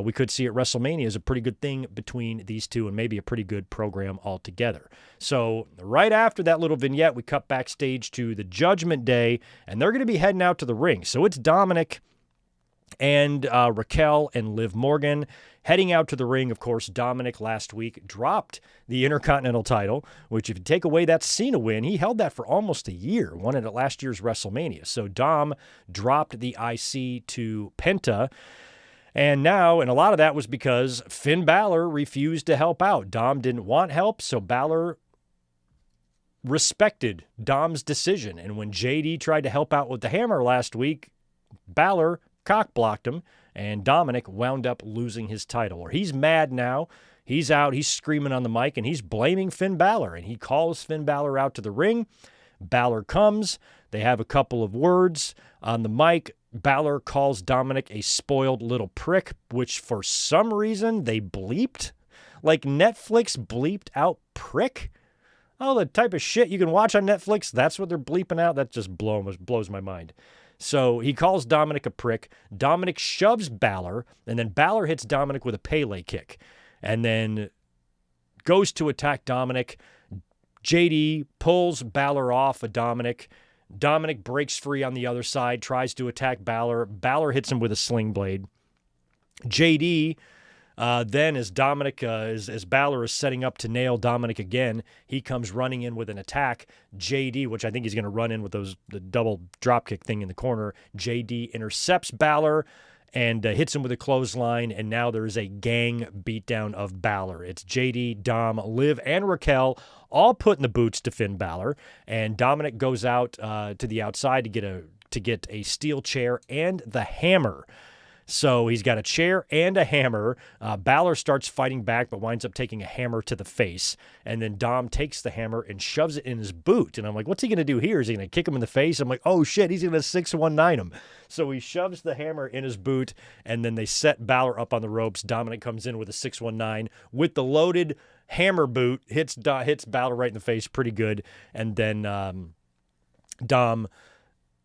we could see at WrestleMania is a pretty good thing between these two and maybe a pretty good program altogether. So right after that little vignette, we cut backstage to the Judgment Day, and they're going to be heading out to the ring. So it's Dominic and Raquel and Liv Morgan heading out to the ring. Of course, Dominic last week dropped the Intercontinental title, which if you take away that Cena win, he held that for almost a year, won it at last year's WrestleMania. So Dom dropped the IC to Penta. And now, and a lot of that was because Finn Balor refused to help out. Dom didn't want help, so Balor respected Dom's decision. And when JD tried to help out with the hammer last week, Balor cock-blocked him, and Dominic wound up losing his title. Or he's mad now. He's out. He's screaming on the mic, and he's blaming Finn Balor. And he calls Finn Balor out to the ring. Balor comes. They have a couple of words on the mic. Balor calls Dominic a spoiled little prick, which for some reason they bleeped. Like Netflix bleeped out prick. Oh, the type of shit you can watch on Netflix, that's what they're bleeping out? That just blows my mind. So he calls Dominic a prick. Dominic shoves Balor, and then Balor hits Dominic with a Pele kick, and then goes to attack Dominic. JD pulls Balor off of Dominic. Dominic breaks free on the other side, tries to attack Balor. Balor hits him with a sling blade. JD, then as Balor is setting up to nail Dominic again, he comes running in with an attack. JD, which I think he's going to run in with the double dropkick thing in the corner. JD intercepts Balor and hits him with a clothesline, and now there is a gang beatdown of Balor. It's JD, Dom, Liv, and Raquel all putting the boots to Finn Balor, and Dominic goes out to the outside to get a steel chair and the hammer. So he's got a chair and a hammer. Balor starts fighting back, but winds up taking a hammer to the face. And then Dom takes the hammer and shoves it in his boot. And I'm like, what's he going to do here? Is he going to kick him in the face? I'm like, oh, shit, he's going to 619 him. So he shoves the hammer in his boot, and then they set Balor up on the ropes. Dominic comes in with a 619 with the loaded hammer boot, hits Balor right in the face pretty good. And then Dom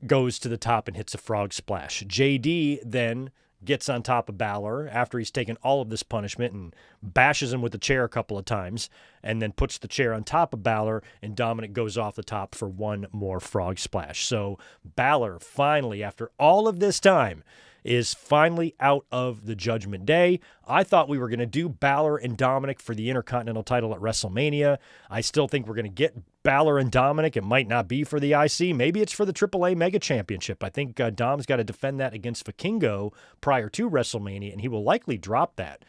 goes to the top and hits a frog splash. JD then gets on top of Balor after he's taken all of this punishment and bashes him with the chair a couple of times, and then puts the chair on top of Balor, and Dominic goes off the top for one more frog splash. So Balor finally, after all of this time, is finally out of the Judgment Day. I thought we were going to do Balor and Dominic for the Intercontinental title at WrestleMania. I still think we're going to get Balor and Dominic. It might not be for the IC. Maybe it's for the AAA Mega Championship. I think Dom's got to defend that against Vikingo prior to WrestleMania, and he will likely drop that.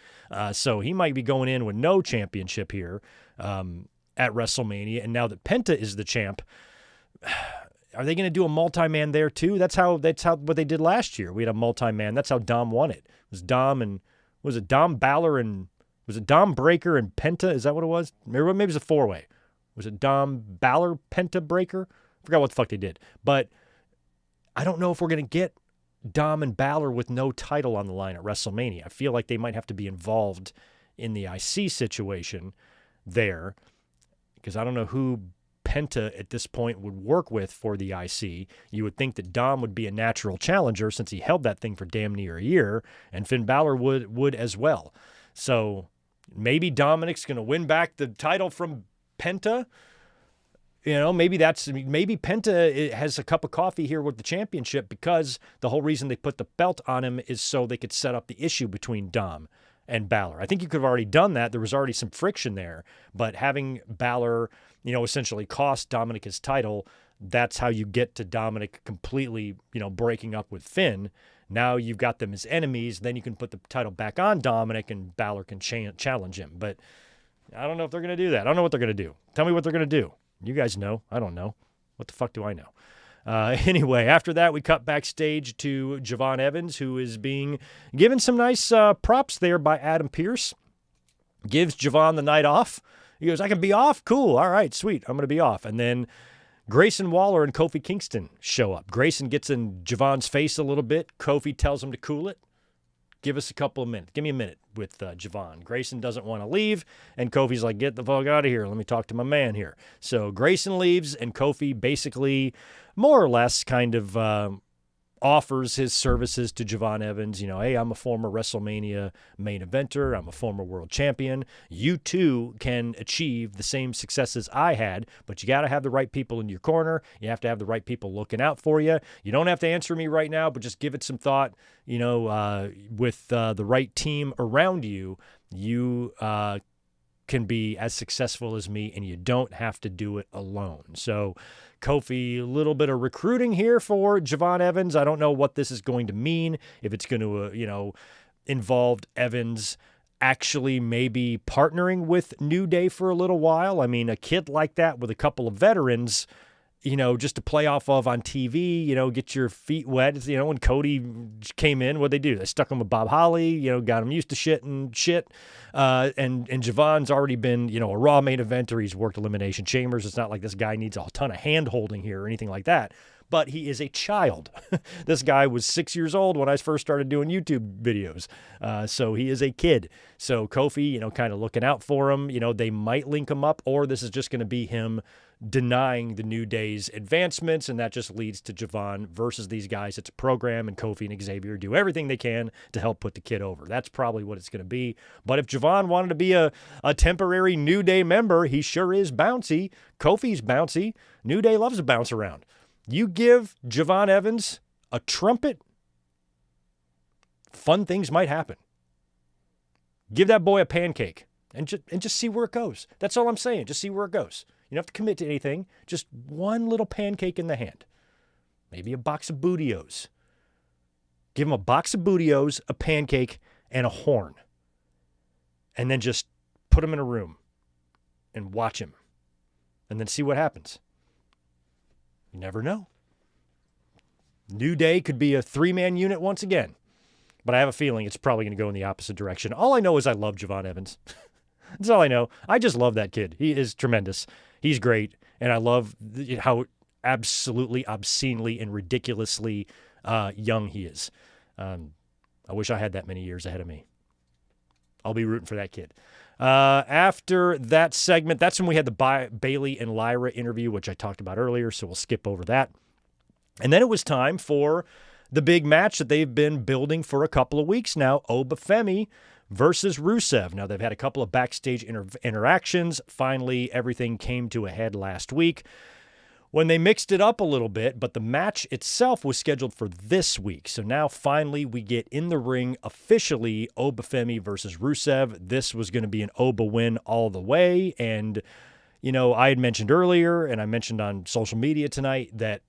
So he might be going in with no championship here at WrestleMania. And now that Penta is the champ, are they going to do a multi-man there too? That's how what they did last year. We had a multi-man. That's how Dom won it. It was Dom and was it Dom Balor and was it Dom Breaker and Penta? Is that what it was? Maybe it was a four-way. Was it Dom Balor Penta Breaker? I forgot what the fuck they did. But I don't know if we're going to get Dom and Balor with no title on the line at WrestleMania. I feel like they might have to be involved in the IC situation there because I don't know who Penta at this point would work with for the IC. You would think that Dom would be a natural challenger since he held that thing for damn near a year, and Finn Balor would as well. So maybe Dominic's going to win back the title from Penta. You know, maybe Penta has a cup of coffee here with the championship because the whole reason they put the belt on him is so they could set up the issue between Dom and Balor. I think you could have already done that. There was already some friction there, but having Balor, essentially cost Dominic his title, that's how you get to Dominic completely, breaking up with Finn. Now you've got them as enemies. Then you can put the title back on Dominic and Balor can challenge him. But I don't know if they're going to do that. I don't know what they're going to do. Tell me what they're going to do. You guys know. I don't know. What the fuck do I know? Anyway, after that, we cut backstage to Javon Evans, who is being given some nice props there by Adam Pearce. Gives Javon the night off. He goes, I can be off? Cool. All right, sweet. I'm going to be off. And then Grayson Waller and Kofi Kingston show up. Grayson gets in Javon's face a little bit. Kofi tells him to cool it. Give us a couple of minutes. Give me a minute with Javon. Grayson doesn't want to leave, and Kofi's like, get the fuck out of here. Let me talk to my man here. So Grayson leaves, and Kofi basically, more or less, kind of offers his services to Javon Evans. Hey, I'm a former WrestleMania main eventer. I'm a former world champion. You too can achieve the same successes I had, but you got to have the right people in your corner. You have to have the right people looking out for you. You don't have to answer me right now, but just give it some thought. With the right team around you, you can be as successful as me, and you don't have to do it alone. So Kofi, a little bit of recruiting here for Javon Evans. I don't know what this is going to mean, if it's going to, involve Evans actually maybe partnering with New Day for a little while. I mean, a kid like that with a couple of veterans, just to play off of on TV, get your feet wet. When Cody came in, what'd they do? They stuck him with Bob Holly, got him used to shit. And Javon's already been, a Raw main eventer. He's worked Elimination Chambers. It's not like this guy needs a ton of hand-holding here or anything like that. But he is a child. This guy was 6 years old when I first started doing YouTube videos. So he is a kid. So Kofi, kind of looking out for him. They might link him up, or this is just going to be him denying the New Day's advancements, and that just leads to Javon versus these guys. It's a program, and Kofi and Xavier do everything they can to help put the kid over. That's probably what it's going to be. But if Javon wanted to be a temporary New Day member, he sure is bouncy. Kofi's bouncy. New Day loves to bounce around. You give Javon Evans a trumpet, fun things might happen. Give that boy a pancake and just see where it goes. That's all I'm saying. Just see where it goes. You don't have to commit to anything. Just one little pancake in the hand. Maybe a box of Bootios. Give him a box of Bootios, a pancake, and a horn. And then just put him in a room and watch him. And then see what happens. You never know. New Day could be a three-man unit once again. But I have a feeling it's probably going to go in the opposite direction. All I know is I love Javon Evans. That's all I know. I just love that kid. He is tremendous. He's great. And I love how absolutely, obscenely, and ridiculously young he is. I wish I had that many years ahead of me. I'll be rooting for that kid. After that segment, that's when we had the Bayley and Lyra interview, which I talked about earlier, so we'll skip over that. And then it was time for the big match that they've been building for a couple of weeks now, Obafemi versus Rusev. Now, they've had a couple of backstage interactions. Finally, everything came to a head last week when they mixed it up a little bit, but the match itself was scheduled for this week. So now finally we get in the ring officially, Obafemi versus Rusev. This was going to be an Oba win all the way. And, I had mentioned earlier, and I mentioned on social media tonight, that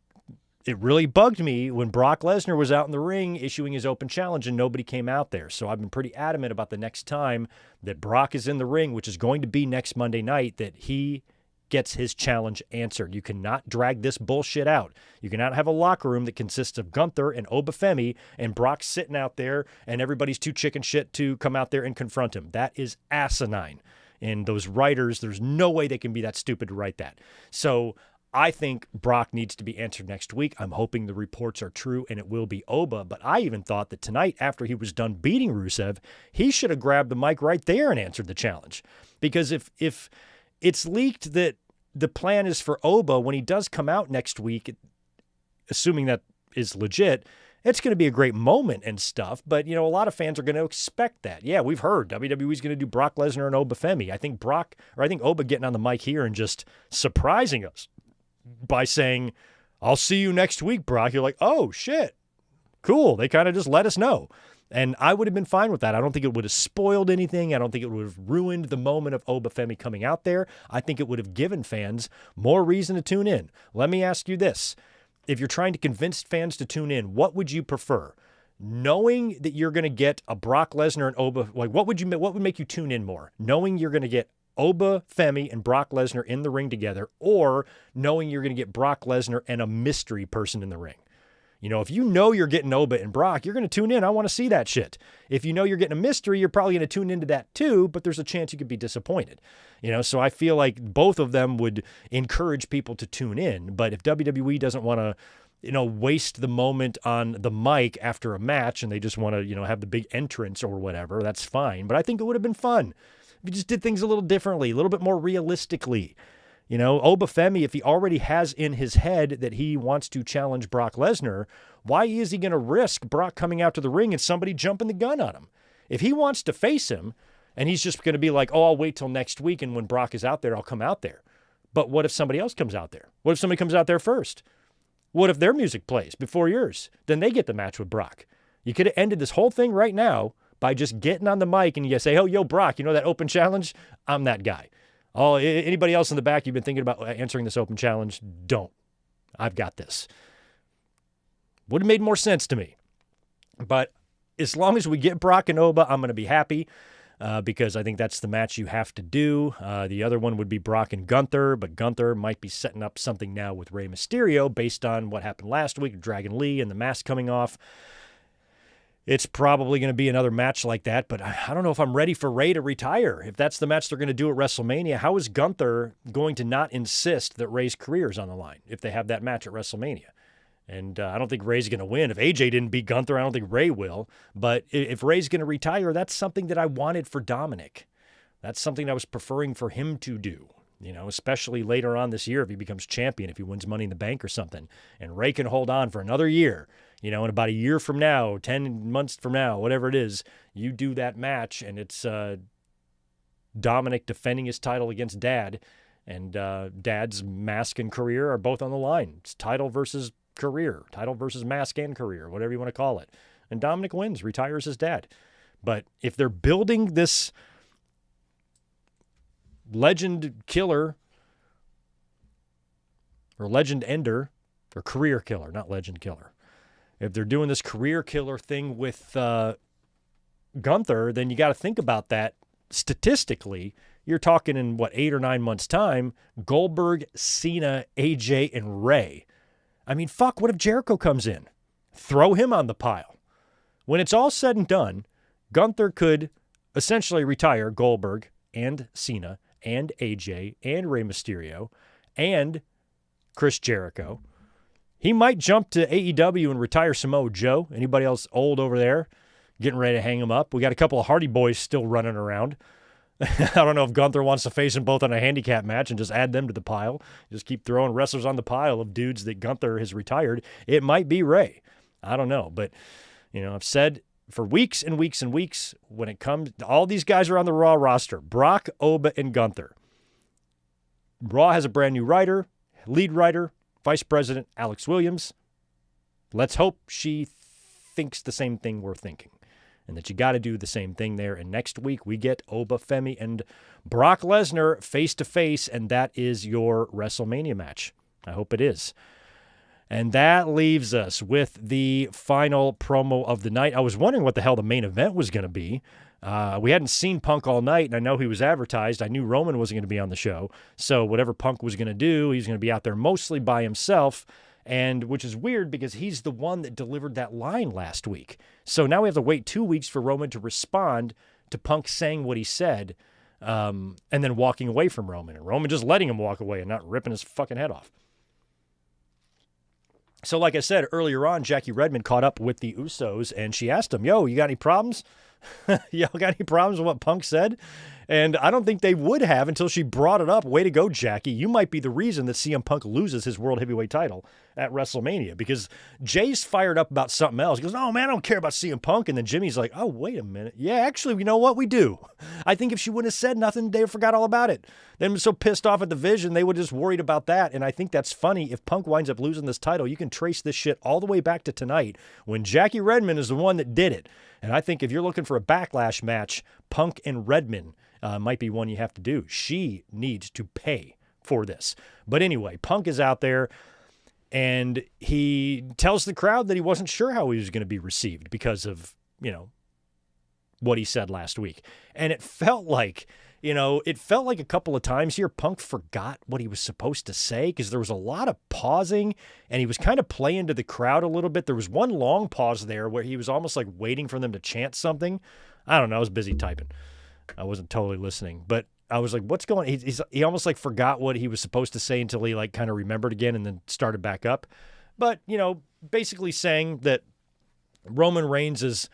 it really bugged me when Brock Lesnar was out in the ring issuing his open challenge and nobody came out there. So I've been pretty adamant about the next time that Brock is in the ring, which is going to be next Monday night, that he gets his challenge answered. You cannot drag this bullshit out. You cannot have a locker room that consists of Gunther and Obafemi and Brock sitting out there and everybody's too chicken shit to come out there and confront him. That is asinine. And those writers, there's no way they can be that stupid to write that. So I think Brock needs to be answered next week. I'm hoping the reports are true and it will be Oba, but I even thought that tonight, after he was done beating Rusev, he should have grabbed the mic right there and answered the challenge. Because if it's leaked that the plan is for Oba, when he does come out next week, assuming that is legit, it's going to be a great moment and stuff. But, a lot of fans are going to expect that. Yeah, we've heard WWE's going to do Brock Lesnar and Obafemi. I think Oba getting on the mic here and just surprising us by saying, I'll see you next week, Brock. You're like, oh, shit. Cool. They kind of just let us know. And I would have been fine with that. I don't think it would have spoiled anything. I don't think it would have ruined the moment of Oba Femi coming out there. I think it would have given fans more reason to tune in. Let me ask you this. If you're trying to convince fans to tune in, what would you prefer? Knowing that you're going to get a Brock Lesnar and Oba, like what would make you tune in more? Knowing you're going to get Oba Femi and Brock Lesnar in the ring together, or knowing you're going to get Brock Lesnar and a mystery person in the ring? You know, if you know you're getting Oba and Brock, you're going to tune in. I want to see that shit. If you know you're getting a mystery, you're probably going to tune into that too, but there's a chance you could be disappointed. You know, so I feel like both of them would encourage people to tune in. But if WWE doesn't want to, waste the moment on the mic after a match and they just want to, have the big entrance or whatever, that's fine. But I think it would have been fun if you just did things a little differently, a little bit more realistically. You know, Oba Femi, if he already has in his head that he wants to challenge Brock Lesnar, why is he going to risk Brock coming out to the ring and somebody jumping the gun on him? If he wants to face him and he's just going to be like, oh, I'll wait till next week and when Brock is out there, I'll come out there. But what if somebody else comes out there? What if somebody comes out there first? What if their music plays before yours? Then they get the match with Brock. You could have ended this whole thing right now by just getting on the mic and you say, oh, yo, Brock, you know that open challenge? I'm that guy. Oh, anybody else in the back you've been thinking about answering this open challenge? Don't. I've got this. Would have made more sense to me. But as long as we get Brock and Oba, I'm going to be happy because I think that's the match you have to do. The other one would be Brock and Gunther, but Gunther might be setting up something now with Rey Mysterio based on what happened last week, Dragon Lee and the mask coming off. It's probably going to be another match like that, but I don't know if I'm ready for Rey to retire. If that's the match they're going to do at WrestleMania, how is Gunther going to not insist that Rey's career is on the line if they have that match at WrestleMania? And I don't think Rey's going to win. If AJ didn't beat Gunther, I don't think Rey will. But if Rey's going to retire, that's something that I wanted for Dominic. That's something I was preferring for him to do, especially later on this year if he becomes champion, if he wins Money in the Bank or something. And Rey can hold on for another year. And about a year from now, 10 months from now, whatever it is, you do that match, and it's Dominic defending his title against Dad, and Dad's mask and career are both on the line. It's title versus career, title versus mask and career, whatever you want to call it. And Dominic wins, retires as Dad. But if they're building this legend killer or legend ender or career killer, not legend killer, if they're doing this career killer thing with Gunther, then you got to think about that statistically. You're talking in, 8 or 9 months' time, Goldberg, Cena, AJ, and Rey. I mean, fuck, what if Jericho comes in? Throw him on the pile. When it's all said and done, Gunther could essentially retire Goldberg and Cena and AJ and Rey Mysterio and Chris Jericho. He might jump to AEW and retire Samoa Joe. Anybody else old over there getting ready to hang him up? We got a couple of Hardy Boys still running around. I don't know if Gunther wants to face them both on a handicap match and just add them to the pile. Just keep throwing wrestlers on the pile of dudes that Gunther has retired. It might be Rey. I don't know. But, I've said for weeks and weeks and weeks when it comes, all these guys are on the Raw roster. Brock, Oba, and Gunther. Raw has a brand new writer, lead writer, Vice President Alex Williams. Let's hope she thinks the same thing we're thinking and that you got to do the same thing there. And next week we get Oba Femi and Brock Lesnar face to face, and that is your WrestleMania match. I hope it is. And that leaves us with the final promo of the night. I was wondering what the hell the main event was going to be. We hadn't seen Punk all night, and I know he was advertised. I knew Roman wasn't going to be on the show. So whatever Punk was going to do, he's going to be out there mostly by himself, and which is weird because he's the one that delivered that line last week. So now we have to wait 2 weeks for Roman to respond to Punk saying what he said and then walking away from Roman. And Roman just letting him walk away and not ripping his fucking head off. So like I said earlier on, Jackie Redmond caught up with the Usos, and she asked him, yo, you got any problems? Y'all got any problems with what Punk said? And I don't think they would have until she brought it up. Way to go, Jackie. You might be the reason that CM Punk loses his World Heavyweight title at WrestleMania, because Jay's fired up about something else. He goes, "Oh, man, I don't care about CM Punk." And then Jimmy's like, "Oh, wait a minute. Yeah, actually, you know what? We do." I think if she wouldn't have said nothing, they forgot all about it. They'd been so pissed off at the Vision, they would just worried about that. And I think that's funny. If Punk winds up losing this title, you can trace this shit all the way back to tonight when Jackie Redmond is the one that did it. And I think if you're looking for a backlash match, Punk and Redmond might be one you have to do. She needs to pay for this. But anyway, Punk is out there and he tells the crowd that he wasn't sure how he was going to be received because of, what he said last week. And it felt like a couple of times here Punk forgot what he was supposed to say, because there was a lot of pausing and he was kind of playing to the crowd a little bit. There was one long pause there where he was almost like waiting for them to chant something. I don't know. I was busy typing. I wasn't totally listening, but I was like, what's going on? He almost like forgot what he was supposed to say until he like kind of remembered again and then started back up. But, basically saying that Roman Reigns has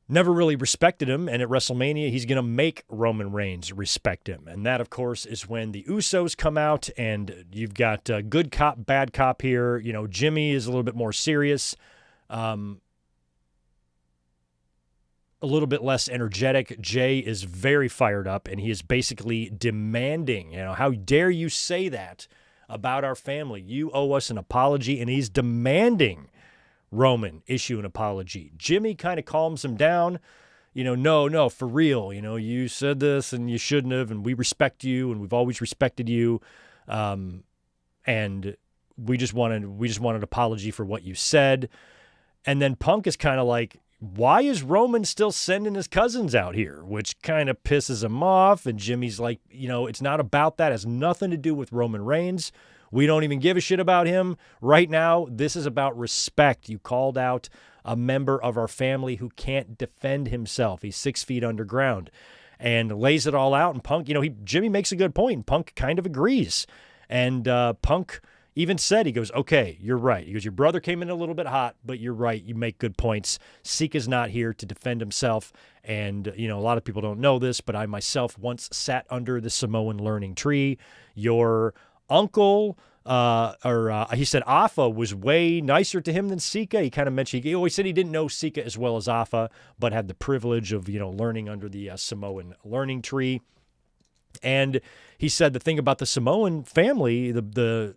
never really respected him, and at WrestleMania, he's going to make Roman Reigns respect him. And that, of course, is when the Usos come out, and you've got good cop, bad cop here. Jimmy is a little bit more serious. A little bit less energetic. Jay is very fired up, and he is basically demanding, how dare you say that about our family? You owe us an apology, and he's demanding Roman issue an apology. Jimmy kind of calms him down. No, for real. You said this, and you shouldn't have, and we respect you, and we've always respected you, and we just wanted an apology for what you said. And then Punk is kind of like, why is Roman still sending his cousins out here? Which kind of pisses him off. And Jimmy's like, it's not about that. It has nothing to do with Roman Reigns. We don't even give a shit about him. Right now, this is about respect. You called out a member of our family who can't defend himself. He's 6 feet underground, and lays it all out. And Punk, Jimmy makes a good point. Punk kind of agrees. And Punk even said, he goes, okay, you're right. He goes, your brother came in a little bit hot, but you're right. You make good points. Sika's not here to defend himself. And, a lot of people don't know this, but I myself once sat under the Samoan learning tree. Your uncle, he said Afa was way nicer to him than Sika. He kind of mentioned, he always said he didn't know Sika as well as Afa, but had the privilege of, learning under the Samoan learning tree. And he said the thing about the Samoan family, the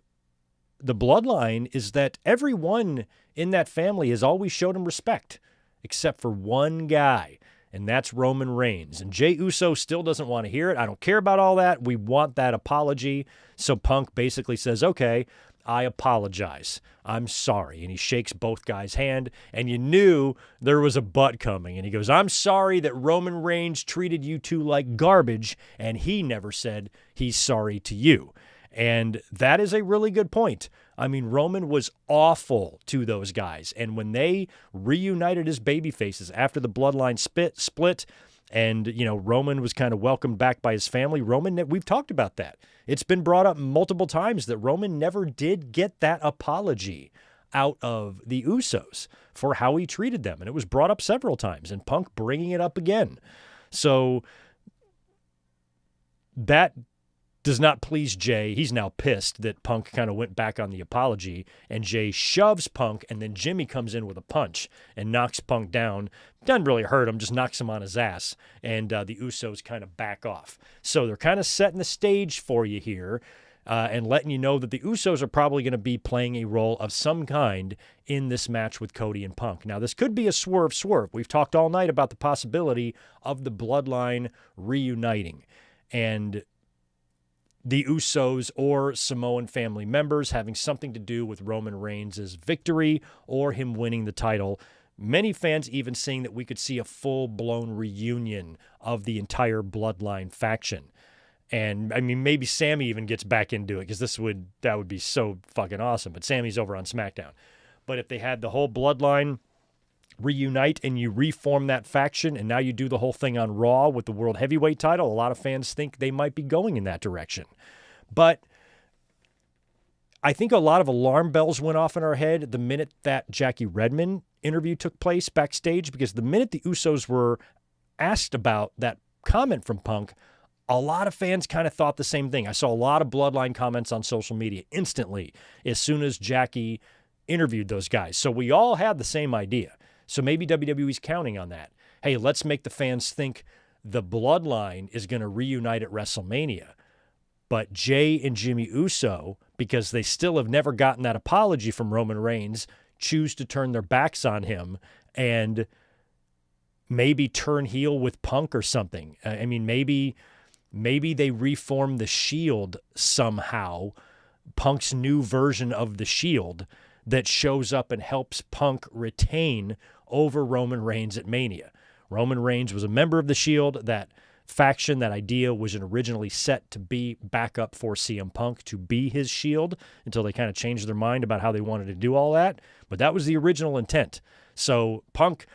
bloodline, is that everyone in that family has always showed him respect, except for one guy, and that's Roman Reigns. And Jey Uso still doesn't want to hear it. I don't care about all that. We want that apology. So Punk basically says, okay, I apologize. I'm sorry. And he shakes both guys' hand, and you knew there was a but coming. And he goes, I'm sorry that Roman Reigns treated you two like garbage, and he never said he's sorry to you. And that is a really good point. I mean, Roman was awful to those guys. And when they reunited as babyfaces after the Bloodline split, and, Roman was kind of welcomed back by his family, we've talked about that. It's been brought up multiple times that Roman never did get that apology out of the Usos for how he treated them. And it was brought up several times, and Punk bringing it up again. So that does not please Jay. He's now pissed that Punk kind of went back on the apology, and Jay shoves Punk, and then Jimmy comes in with a punch and knocks Punk down. Doesn't really hurt him, just knocks him on his ass, and the Usos kind of back off. So they're kind of setting the stage for you here and letting you know that the Usos are probably going to be playing a role of some kind in this match with Cody and Punk. Now, this could be a swerve. We've talked all night about the possibility of the Bloodline reuniting, and the Usos or Samoan family members having something to do with Roman Reigns' victory or him winning the title. Many fans even saying that we could see a full-blown reunion of the entire Bloodline faction. And, I mean, maybe Sammy even gets back into it, because that would be so fucking awesome. But Sammy's over on SmackDown. But if they had the whole Bloodline reunite and you reform that faction, and now you do the whole thing on Raw with the World Heavyweight title, a lot of fans think they might be going in that direction. But I think a lot of alarm bells went off in our head the minute that Jackie Redmond interview took place backstage, because the minute the Usos were asked about that comment from Punk, a lot of fans kind of thought the same thing. I saw a lot of Bloodline comments on social media instantly as soon as Jackie interviewed those guys. So we all had the same idea. So maybe WWE's counting on that. Hey, let's make the fans think the Bloodline is going to reunite at WrestleMania. But Jay and Jimmy Uso, because they still have never gotten that apology from Roman Reigns, choose to turn their backs on him and maybe turn heel with Punk or something. I mean, maybe they reform the Shield somehow, Punk's new version of the Shield that shows up and helps Punk retain over Roman Reigns at Mania. Roman Reigns was a member of the Shield. That faction, that idea was originally set to be backup for CM Punk to be his Shield until they kind of changed their mind about how they wanted to do all that. But that was the original intent. So Punk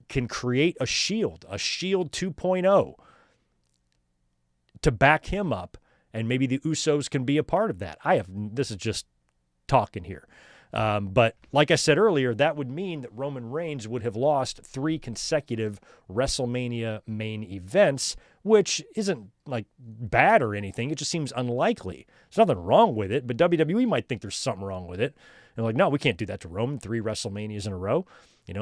can create a Shield 2.0 to back him up, and maybe the Usos can be a part of that. This is just talking here. But like I said earlier, that would mean that Roman Reigns would have lost 3 consecutive WrestleMania main events, which isn't like bad or anything. It just seems unlikely. There's nothing wrong with it, but WWE might think there's something wrong with it. And like, no, we can't do that to Roman, 3 WrestleManias in a row.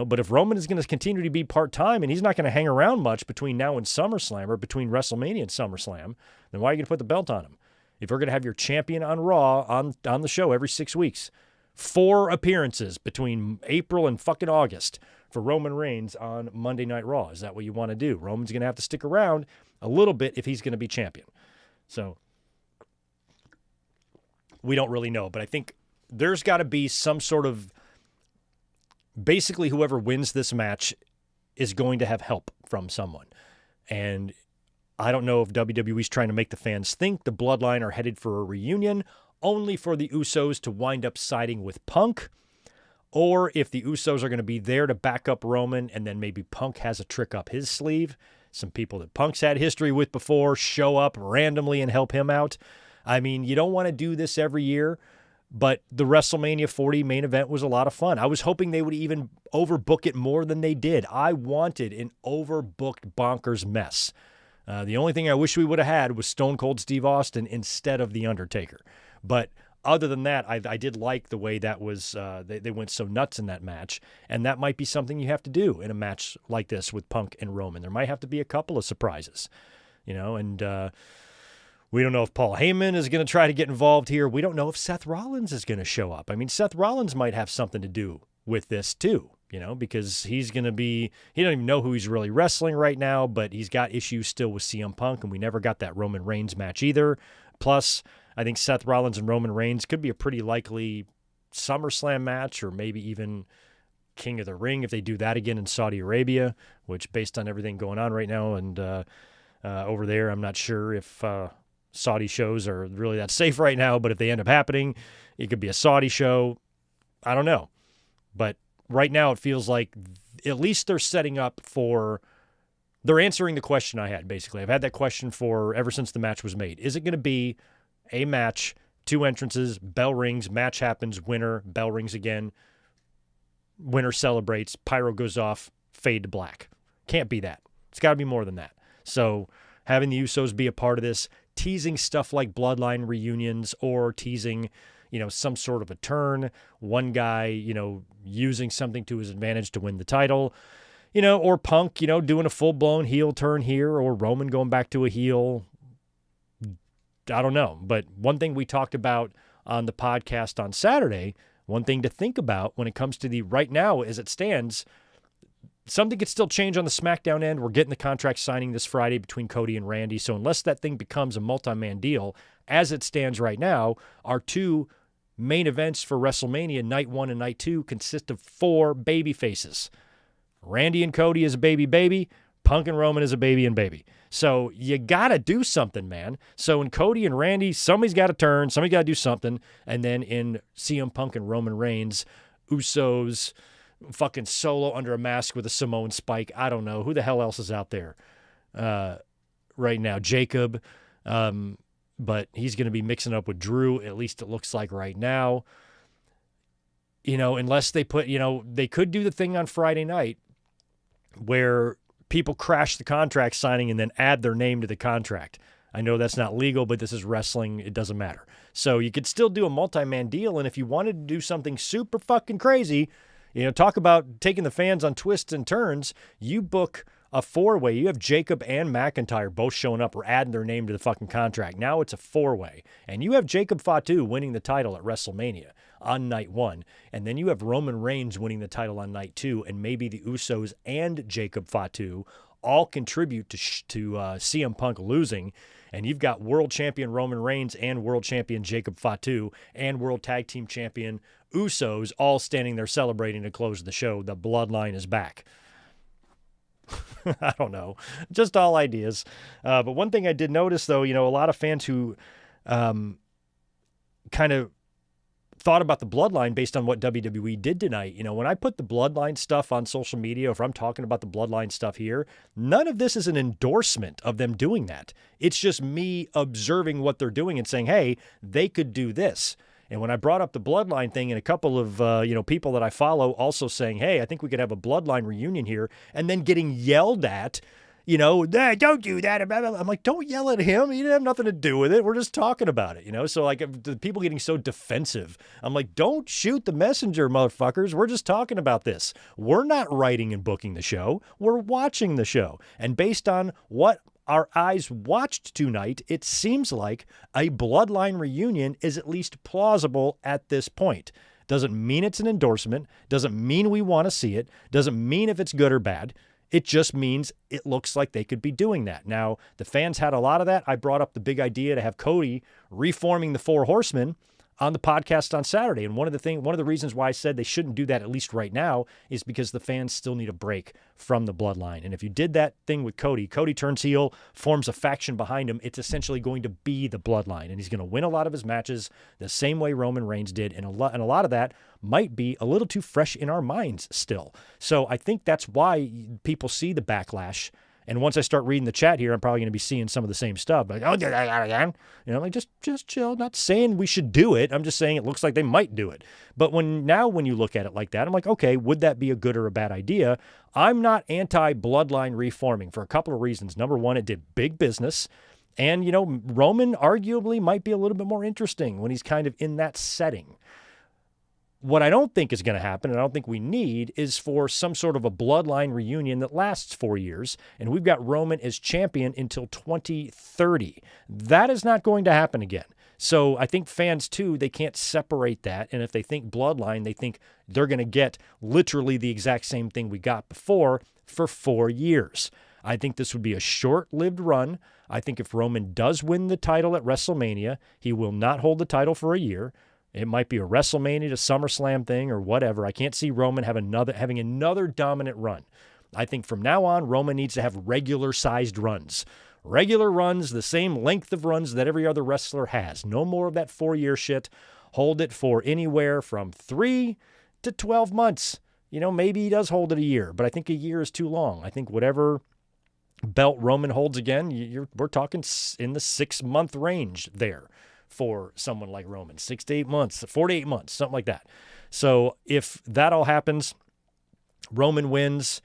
But if Roman is going to continue to be part-time and he's not going to hang around much between now and SummerSlam or between WrestleMania and SummerSlam, then why are you going to put the belt on him? If we're going to have your champion on Raw on the show every 6 weeks, 4 appearances between April and fucking August for Roman Reigns on Monday Night Raw. Is that what you want to do? Roman's going to have to stick around a little bit if he's going to be champion. So we don't really know, but I think there's got to be some sort of, basically whoever wins this match is going to have help from someone. And I don't know if WWE's trying to make the fans think the Bloodline are headed for a reunion only for the Usos to wind up siding with Punk, or if the Usos are going to be there to back up Roman and then maybe Punk has a trick up his sleeve. Some people that Punk's had history with before show up randomly and help him out. I mean, you don't want to do this every year, but the WrestleMania 40 main event was a lot of fun. I was hoping they would even overbook it more than they did. I wanted an overbooked bonkers mess. The only thing I wish we would have had was Stone Cold Steve Austin instead of The Undertaker. But other than that, I did like the way that was, they went so nuts in that match. And that might be something you have to do in a match like this with Punk and Roman. There might have to be a couple of surprises, and we don't know if Paul Heyman is going to try to get involved here. We don't know if Seth Rollins is going to show up. I mean, Seth Rollins might have something to do with this too, because he's going to be, he don't even know who he's really wrestling right now, but he's got issues still with CM Punk, and we never got that Roman Reigns match either. Plus, I think Seth Rollins and Roman Reigns could be a pretty likely SummerSlam match, or maybe even King of the Ring if they do that again in Saudi Arabia, which based on everything going on right now and over there, I'm not sure if Saudi shows are really that safe right now, but if they end up happening, it could be a Saudi show. I don't know. But right now it feels like at least they're setting up for, they're answering the question I had, basically. I've had that question for ever since the match was made. Is it going to be a match, 2 entrances, bell rings, match happens, winner, bell rings again, winner celebrates, pyro goes off, fade to black? Can't be that. It's got to be more than that. So having the Usos be a part of this, teasing stuff like Bloodline reunions or teasing, some sort of a turn, one guy, using something to his advantage to win the title, or Punk, doing a full-blown heel turn here, or Roman going back to a heel. I don't know. But one thing we talked about on the podcast on Saturday, one thing to think about when it comes to the right now as it stands, something could still change on the SmackDown end. We're getting the contract signing this Friday between Cody and Randy. So unless that thing becomes a multi-man deal, as it stands right now, our 2 main events for WrestleMania, Night 1 and Night 2, consist of 4 baby faces. Randy and Cody is a baby. Punk and Roman is a baby and baby. So you got to do something, man. So in Cody and Randy, somebody's got to turn. Somebody's got to do something. And then in CM Punk and Roman Reigns, Usos, fucking solo under a mask with a Samoan spike. I don't know. Who the hell else is out there right now? Jacob. But he's going to be mixing up with Drew, at least it looks like right now. Unless they put, they could do the thing on Friday night where people crash the contract signing and then add their name to the contract. I know that's not legal, but this is wrestling. It doesn't matter. So you could still do a multi-man deal, and if you wanted to do something super fucking crazy, talk about taking the fans on twists and turns, you book a four-way. You have Jacob and McIntyre both showing up or adding their name to the fucking contract. Now it's a four-way. And you have Jacob Fatu winning the title at WrestleMania on night one. And then you have Roman Reigns winning the title on night two, and maybe the Usos and Jacob Fatu all contribute to CM Punk losing. And you've got world champion Roman Reigns and world champion Jacob Fatu and world tag team champion Usos all standing there celebrating to close the show. The Bloodline is back. I don't know. Just all ideas. But one thing I did notice, though, a lot of fans who kind of thought about the Bloodline based on what WWE did tonight. When I put the Bloodline stuff on social media, if I'm talking about the Bloodline stuff here, none of this is an endorsement of them doing that. It's just me observing what they're doing and saying, hey, they could do this. And when I brought up the Bloodline thing and a couple of, people that I follow also saying, hey, I think we could have a Bloodline reunion here, and then getting yelled at, don't do that. I'm like, don't yell at him. He didn't have nothing to do with it. We're just talking about it, So like the people getting so defensive, I'm like, don't shoot the messenger, motherfuckers. We're just talking about this. We're not writing and booking the show. We're watching the show. And based on what our eyes watched tonight, it seems like a Bloodline reunion is at least plausible at this point. Doesn't mean it's an endorsement. Doesn't mean we want to see it. Doesn't mean if it's good or bad. It just means it looks like they could be doing that. Now, the fans had a lot of that. I brought up the big idea to have Cody reforming the Four Horsemen on the podcast on Saturday. And one of the reasons why I said they shouldn't do that, at least right now, is because the fans still need a break from the Bloodline. And if you did that thing with Cody turns heel, forms a faction behind him, it's essentially going to be the Bloodline. And he's going to win a lot of his matches the same way Roman Reigns did. And a lot of that might be a little too fresh in our minds still. So I think that's why people see the backlash. And once I start reading the chat here, I'm probably going to be seeing some of the same stuff. Like, oh, again. Like just chill. Not saying we should do it. I'm just saying it looks like they might do it. But when you look at it like that, I'm like, okay, would that be a good or a bad idea? I'm not anti-Bloodline reforming for a couple of reasons. Number one, it did big business. And, Roman arguably might be a little bit more interesting when he's kind of in that setting. What I don't think is going to happen, and I don't think we need, is for some sort of a Bloodline reunion that lasts 4 years, and we've got Roman as champion until 2030. That is not going to happen again. So I think fans, too, they can't separate that, and if they think Bloodline, they think they're going to get literally the exact same thing we got before for 4 years. I think this would be a short-lived run. I think if Roman does win the title at WrestleMania, he will not hold the title for a year. It might be a WrestleMania to SummerSlam thing or whatever. I can't see Roman having another dominant run. I think from now on, Roman needs to have regular-sized runs. Regular runs, the same length of runs that every other wrestler has. No more of that 4-year shit. Hold it for anywhere from 3 to 12 months. Maybe he does hold it a year, but I think a year is too long. I think whatever belt Roman holds again, we're talking in the 6-month range there. For someone like Roman, 6 to 8 months, 4 to 8 months, something like that. So if that all happens, Roman wins,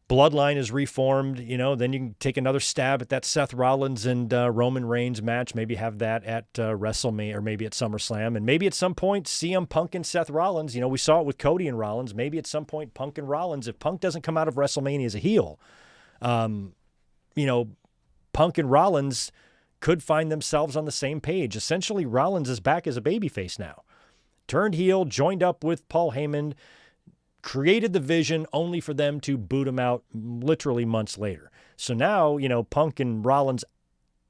Bloodline is reformed, then you can take another stab at that Seth Rollins and Roman Reigns match, maybe have that at WrestleMania or maybe at SummerSlam, and maybe at some point CM Punk and Seth Rollins, we saw it with Cody and Rollins, maybe at some point Punk and Rollins, if Punk doesn't come out of WrestleMania as a heel, Punk and Rollins could find themselves on the same page. Essentially, Rollins is back as a babyface now. Turned heel, joined up with Paul Heyman, created the Vision only for them to boot him out literally months later. So now, Punk and Rollins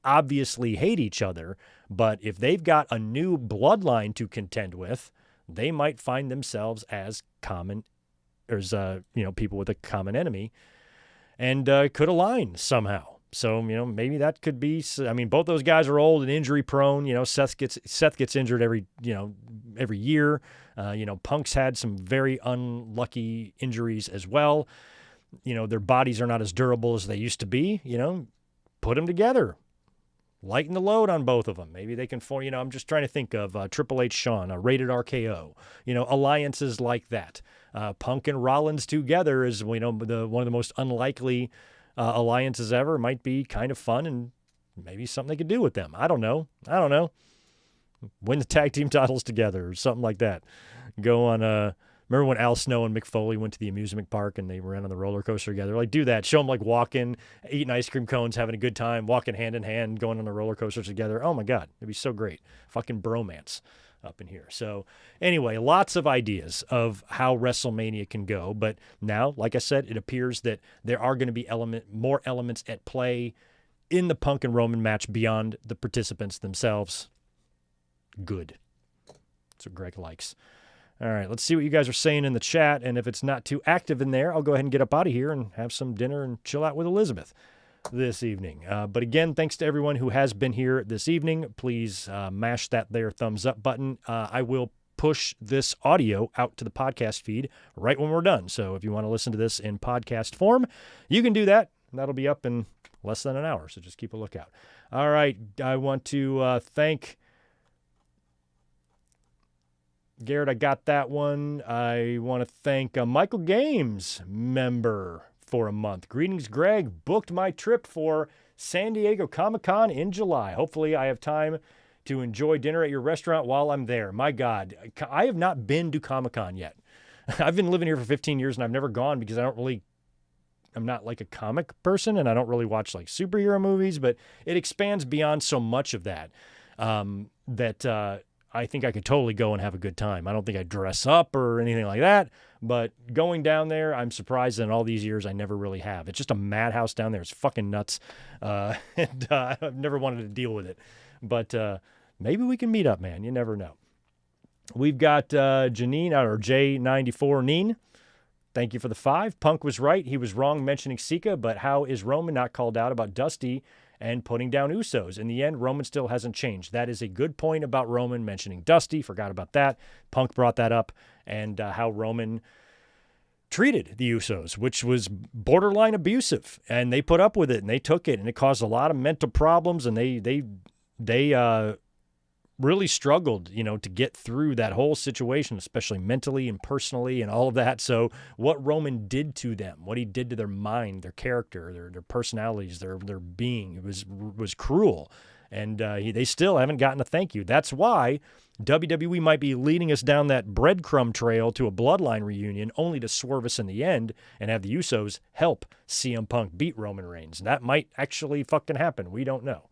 obviously hate each other, but if they've got a new bloodline to contend with, they might find themselves as people with a common enemy and could align somehow. So, maybe that could be, both those guys are old and injury prone. Seth gets injured every year. Punk's had some very unlucky injuries as well. Their bodies are not as durable as they used to be. Put them together. Lighten the load on both of them. Maybe they can form, I'm just trying to think of Triple H Shawn, a rated RKO, alliances like that. Punk and Rollins together is, one of the most unlikely alliances ever. Might be kind of fun and maybe something they could do with them. I don't know. Win the tag team titles together or something like that. Go on remember when Al Snow and Mick Foley went to the amusement park and they ran on the roller coaster together? Like, do that. Show them, like, walking, eating ice cream cones, having a good time, walking hand in hand, going on the roller coasters together. Oh, my God. It'd be so great. Fucking bromance up in here. So, anyway, lots of ideas of how WrestleMania can go. But now, like I said, it appears that there are going to be more elements at play in the Punk and Roman match beyond the participants themselves. Good. That's what Greg likes. All right, let's see what you guys are saying in the chat, and if it's not too active in there, I'll go ahead and get up out of here and have some dinner and chill out with Elizabeth this evening. But again, thanks to everyone who has been here this evening. Please mash that there thumbs up button. I will push this audio out to the podcast feed right when we're done. So if you want to listen to this in podcast form, you can do that. That'll be up in less than an hour, so just keep a lookout. All right, I want to thank Garrett, I got that one. I want to thank Michael Games, member for a month. Greetings, Greg. Booked my trip for San Diego Comic-Con in July. Hopefully I have time to enjoy dinner at your restaurant while I'm there. My God, I have not been to Comic-Con yet. I've been living here for 15 years and I've never gone because I'm not like a comic person and I don't really watch like superhero movies, but it expands beyond so much of that, I think I could totally go and have a good time. I don't think I dress up or anything like that, but going down there, I'm surprised that in all these years I never really have. It's just a madhouse down there. It's fucking nuts, and I've never wanted to deal with it. But maybe we can meet up, man. You never know. We've got Janine, or J94 Neen. Thank you for the 5. Punk was right. He was wrong mentioning Sika, but how is Roman not called out about Dusty and putting down Usos? In the end, Roman still hasn't changed. That is a good point about Roman mentioning Dusty. Forgot about that. Punk brought that up, and how Roman treated the Usos, which was borderline abusive, and they put up with it, and they took it, and it caused a lot of mental problems, and they really struggled, to get through that whole situation, especially mentally and personally and all of that. So what Roman did to them, what he did to their mind, their character, their personalities, their being, was cruel. And they still haven't gotten a thank you. That's why WWE might be leading us down that breadcrumb trail to a Bloodline reunion, only to swerve us in the end and have the Usos help CM Punk beat Roman Reigns. That might actually fucking happen. We don't know.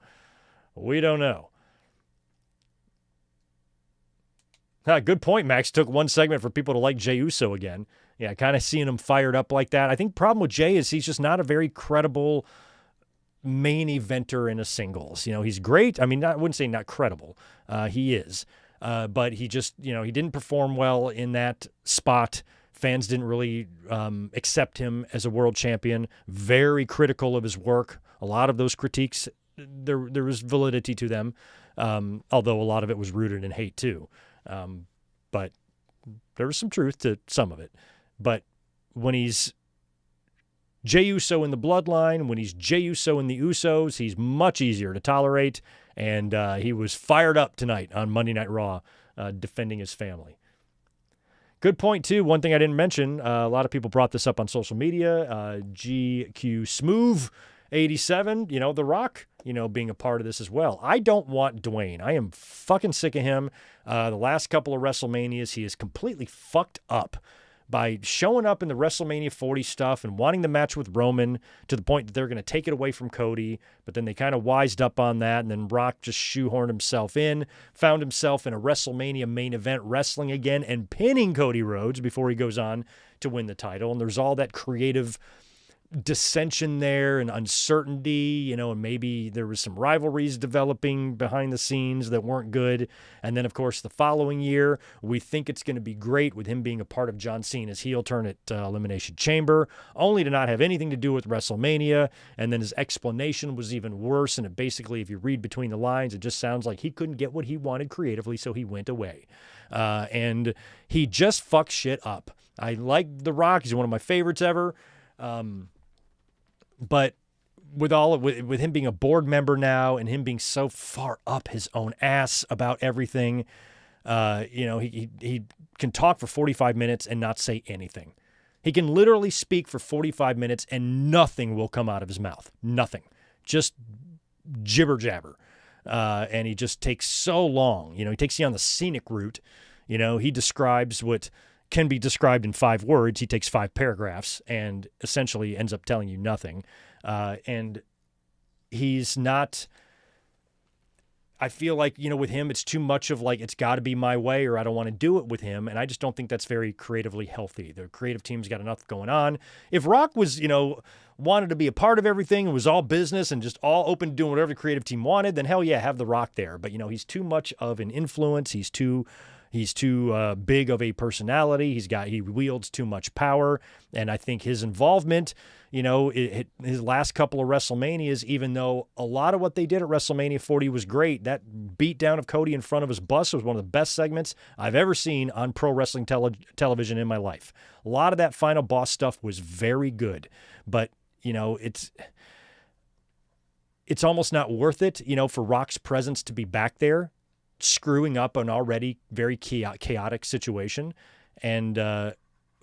Good point, Max. Took one segment for people to like Jey Uso again. Yeah, kind of seeing him fired up like that. I think problem with Jey is he's just not a very credible main eventer in a singles. He's great. I mean, I wouldn't say not credible. He is. But he just, he didn't perform well in that spot. Fans didn't really accept him as a world champion. Very critical of his work. A lot of those critiques, there was validity to them, although a lot of it was rooted in hate too. But there was some truth to some of it. But when he's Jey Uso in the Bloodline, when he's Jey Uso in the Usos, he's much easier to tolerate. And he was fired up tonight on Monday Night Raw, defending his family. Good point, too. One thing I didn't mention, a lot of people brought this up on social media. GQ Smooth 87, The Rock, being a part of this as well. I don't want Dwayne. I am fucking sick of him. The last couple of WrestleManias, he is completely fucked up by showing up in the WrestleMania 40 stuff and wanting the match with Roman to the point that they're going to take it away from Cody. But then they kind of wised up on that, and then Rock just shoehorned himself in, found himself in a WrestleMania main event wrestling again and pinning Cody Rhodes before he goes on to win the title. And there's all that creative dissension there and uncertainty, and maybe there was some rivalries developing behind the scenes that weren't good. And then, of course, the following year, we think it's going to be great with him being a part of John Cena's heel turn at Elimination Chamber, only to not have anything to do with WrestleMania. And then his explanation was even worse. And it basically, if you read between the lines, it just sounds like he couldn't get what he wanted creatively, so he went away. And he just fucks shit up. I like The Rock. He's one of my favorites ever. But with him being a board member now and him being so far up his own ass about everything, He can talk for 45 minutes and not say anything. He can literally speak for 45 minutes and nothing will come out of his mouth. Nothing. Just jibber jabber. And he just takes so long. He takes you on the scenic route. He describes what can be described in 5 words. He takes 5 paragraphs and essentially ends up telling you nothing. And he's not, I feel like, with him, it's too much of like, it's got to be my way or I don't want to do it with him. And I just don't think that's very creatively healthy. The creative team's got enough going on. If Rock was, wanted to be a part of everything and was all business and just all open to doing whatever the creative team wanted, then hell yeah, have The Rock there. But, he's too much of an influence. He's too big of a personality. He wields too much power. And I think his involvement, his last couple of WrestleManias, even though a lot of what they did at WrestleMania 40 was great, that beatdown of Cody in front of his bus was one of the best segments I've ever seen on pro wrestling television in my life. A lot of that final boss stuff was very good, but it's almost not worth it, for Rock's presence to be back there, screwing up an already very chaotic situation. And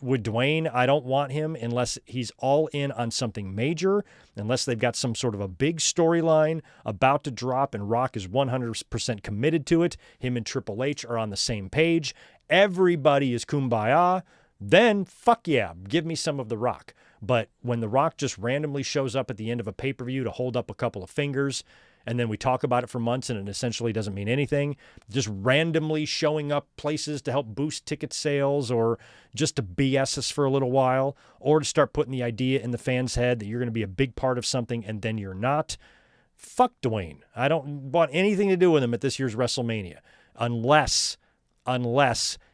with Dwayne, I don't want him unless he's all in on something major, unless they've got some sort of a big storyline about to drop and Rock is 100% committed to it. Him and Triple H are on the same page. Everybody is kumbaya. Then, fuck yeah, give me some of The Rock. But when The Rock just randomly shows up at the end of a pay-per-view to hold up a couple of fingers, and then we talk about it for months and it essentially doesn't mean anything, just randomly showing up places to help boost ticket sales or just to BS us for a little while, or to start putting the idea in the fans' head that you're going to be a big part of something and then you're not. Fuck Dwayne. I don't want anything to do with him at this year's WrestleMania unless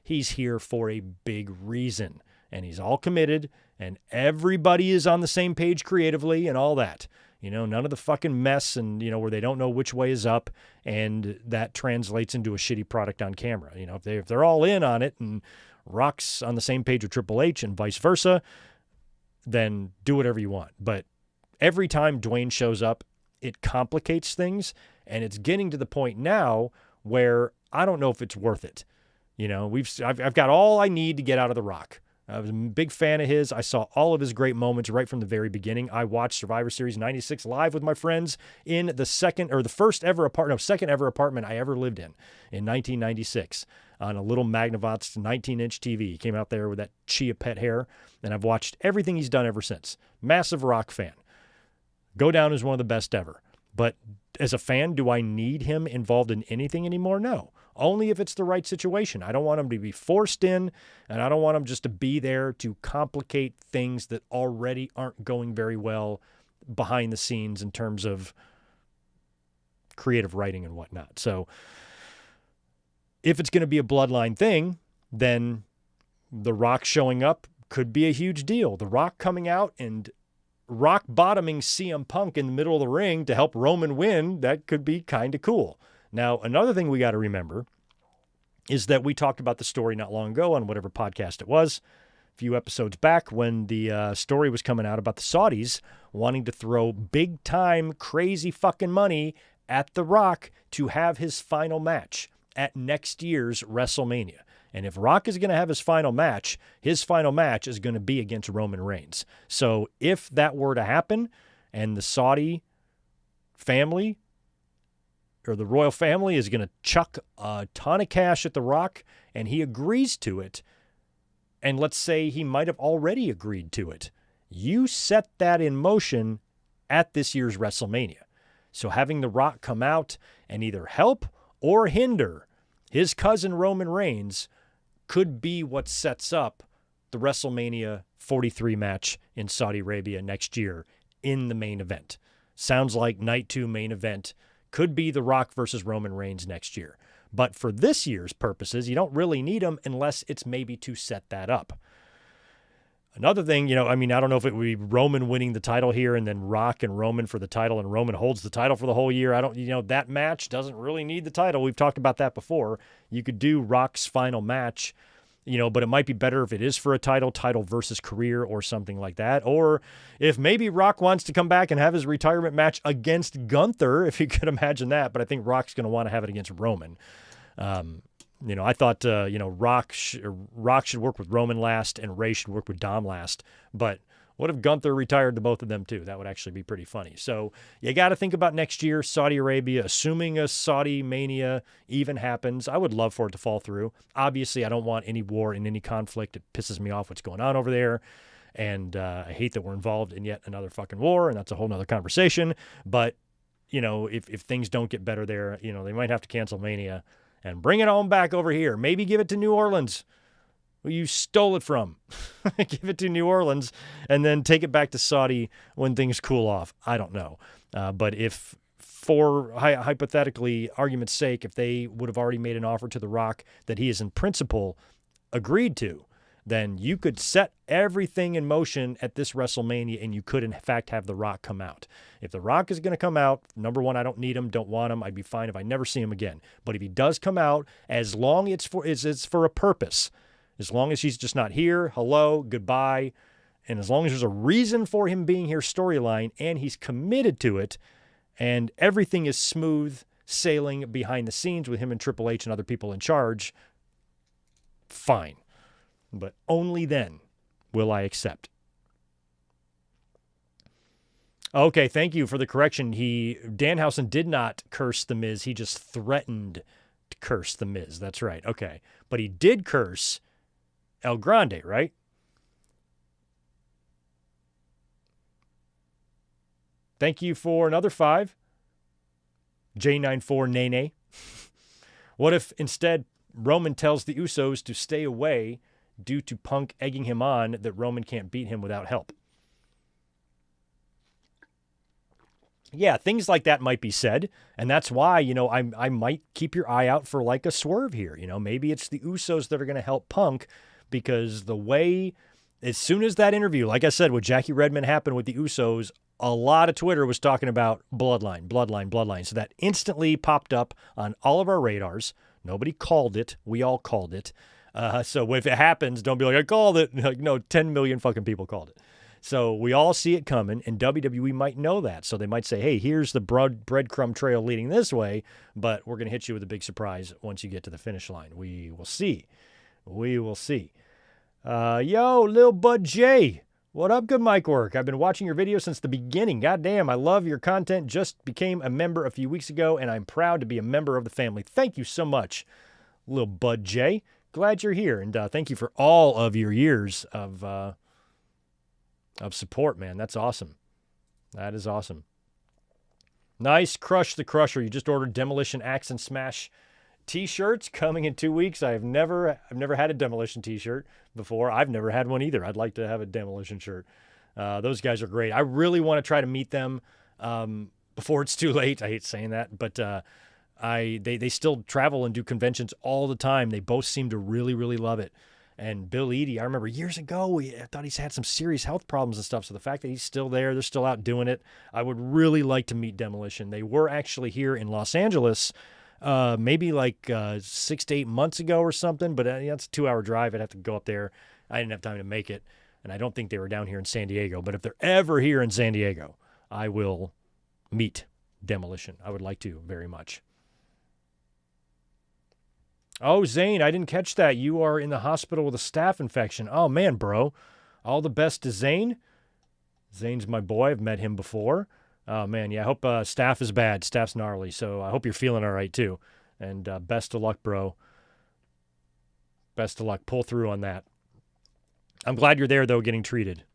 he's here for a big reason and he's all committed and everybody is on the same page creatively and all that. None of the fucking mess and, where they don't know which way is up and that translates into a shitty product on camera. If they're all in on it and Rock's on the same page with Triple H and vice versa, then do whatever you want. But every time Dwayne shows up, it complicates things and it's getting to the point now where I don't know if it's worth it. I've got all I need to get out of The Rock. I was a big fan of his. I saw all of his great moments right from the very beginning. I watched Survivor Series 96 live with my friends in the second ever apartment I ever lived in 1996 on a little Magnavox 19-inch TV. He came out there with that Chia Pet hair, and I've watched everything he's done ever since. Massive Rock fan. Go down as one of the best ever. But as a fan, do I need him involved in anything anymore? No. Only if it's the right situation. I don't want him to be forced in, and I don't want him just to be there to complicate things that already aren't going very well behind the scenes in terms of creative writing and whatnot. So if it's going to be a Bloodline thing, then The Rock showing up could be a huge deal. The Rock coming out and rock bottoming CM Punk in the middle of the ring to help Roman win, that could be kind of cool. Now, another thing we got to remember is that we talked about the story not long ago on whatever podcast it was, a few episodes back, when the story was coming out about the Saudis wanting to throw big time crazy fucking money at The Rock to have his final match at next year's WrestleMania. And if Rock is going to have his final match is going to be against Roman Reigns. So if that were to happen and the Saudi family or the royal family is going to chuck a ton of cash at The Rock and he agrees to it, and let's say he might have already agreed to it, you set that in motion at this year's WrestleMania. So having The Rock come out and either help or hinder his cousin Roman Reigns could be what sets up the WrestleMania 43 match in Saudi Arabia next year in the main event. Sounds like night 2 main event could be The Rock versus Roman Reigns next year. But for this year's purposes, you don't really need him unless it's maybe to set that up. Another thing, I don't know if it would be Roman winning the title here and then Rock and Roman for the title and Roman holds the title for the whole year. That match doesn't really need the title. We've talked about that before. You could do Rock's final match, but it might be better if it is for a title versus career or something like that. Or if maybe Rock wants to come back and have his retirement match against Gunther, if you could imagine that. But I think Rock's going to want to have it against Roman. I thought, Rock should work with Roman last and Ray should work with Dom last. But what if Gunther retired to both of them too? That would actually be pretty funny. So you got to think about next year, Saudi Arabia, assuming a Saudi Mania even happens. I would love for it to fall through. Obviously, I don't want any war and any conflict. It pisses me off what's going on over there. And I hate that we're involved in yet another fucking war, and that's a whole nother conversation. But, if things don't get better there, they might have to cancel Mania and bring it on back over here. Maybe give it to New Orleans, who you stole it from. Give it to New Orleans and then take it back to Saudi when things cool off. I don't know. But if, for hypothetically, argument's sake, if they would have already made an offer to The Rock that he is in principle agreed to, then you could set everything in motion at this WrestleMania and you could, in fact, have The Rock come out. If The Rock is going to come out, number one, I don't need him, don't want him. I'd be fine if I never see him again. But if he does come out, as long as it's for a purpose, as long as he's just not here, hello, goodbye, and as long as there's a reason for him being here storyline and he's committed to it and everything is smooth sailing behind the scenes with him and Triple H and other people in charge, fine. But only then will I accept. Okay, thank you for the correction. Danhausen did not curse The Miz. He just threatened to curse The Miz. That's right. Okay. But he did curse El Grande, right? Thank you for another 5. J94 Nene. What if instead Roman tells the Usos to stay away due to Punk egging him on that Roman can't beat him without help? Yeah, things like that might be said, and that's why, I might keep your eye out for like a swerve here. Maybe it's the Usos that are going to help Punk, because the way, as soon as that interview, like I said, with Jackie Redmond happened with the Usos, a lot of Twitter was talking about Bloodline. So that instantly popped up on all of our radars. Nobody called it. We all called it. So if it happens, don't be like, I called it. No, 10 million fucking people called it. So we all see it coming, and WWE might know that. So they might say, hey, here's the breadcrumb trail leading this way, but we're going to hit you with a big surprise once you get to the finish line. We will see. Yo, Lil Bud J. What up, good mic work? I've been watching your videos since the beginning. Goddamn, I love your content. Just became a member a few weeks ago, and I'm proud to be a member of the family. Thank you so much, Lil Bud J. Glad you're here, and thank you for all of your years of support, man. That's awesome. That is awesome. Nice. Crush the Crusher. You just ordered Demolition Axe and Smash t-shirts coming in 2 weeks. I've never had a Demolition t-shirt before. I've never had one either. I'd like to have a Demolition shirt. Those guys are great. I really want to try to meet them before it's too late. I hate saying that, but they still travel and do conventions all the time. They both seem to really, really love it. And Bill Eadie, I remember years ago, I thought he's had some serious health problems and stuff. So the fact that he's still there, they're still out doing it. I would really like to meet Demolition. They were actually here in Los Angeles, maybe like 6 to 8 months ago or something. But it's a 2-hour drive. I'd have to go up there. I didn't have time to make it. And I don't think they were down here in San Diego. But if they're ever here in San Diego, I will meet Demolition. I would like to very much. Oh, Zane, I didn't catch that. You are in the hospital with a staph infection. Oh, man, bro. All the best to Zane. Zane's my boy. I've met him before. Oh, man, yeah, I hope staph is bad. Staph's gnarly, so I hope you're feeling all right, too. And best of luck, bro. Best of luck. Pull through on that. I'm glad you're there, though, getting treated.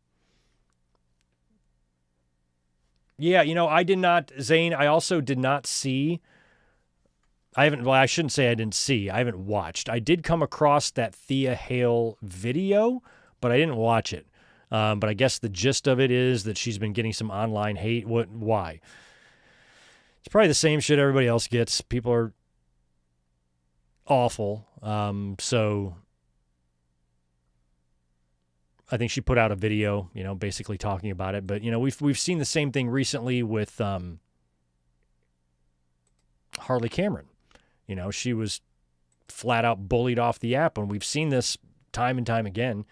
Yeah, I did not, Zane, I also did not see... I shouldn't say I didn't see. I haven't watched. I did come across that Thea Hale video, but I didn't watch it. But I guess the gist of it is that she's been getting some online hate. Why? It's probably the same shit everybody else gets. People are awful. So I think she put out a video, basically talking about it. But, we've seen the same thing recently with Harley Cameron. She was flat out bullied off the app, and we've seen this time and time again.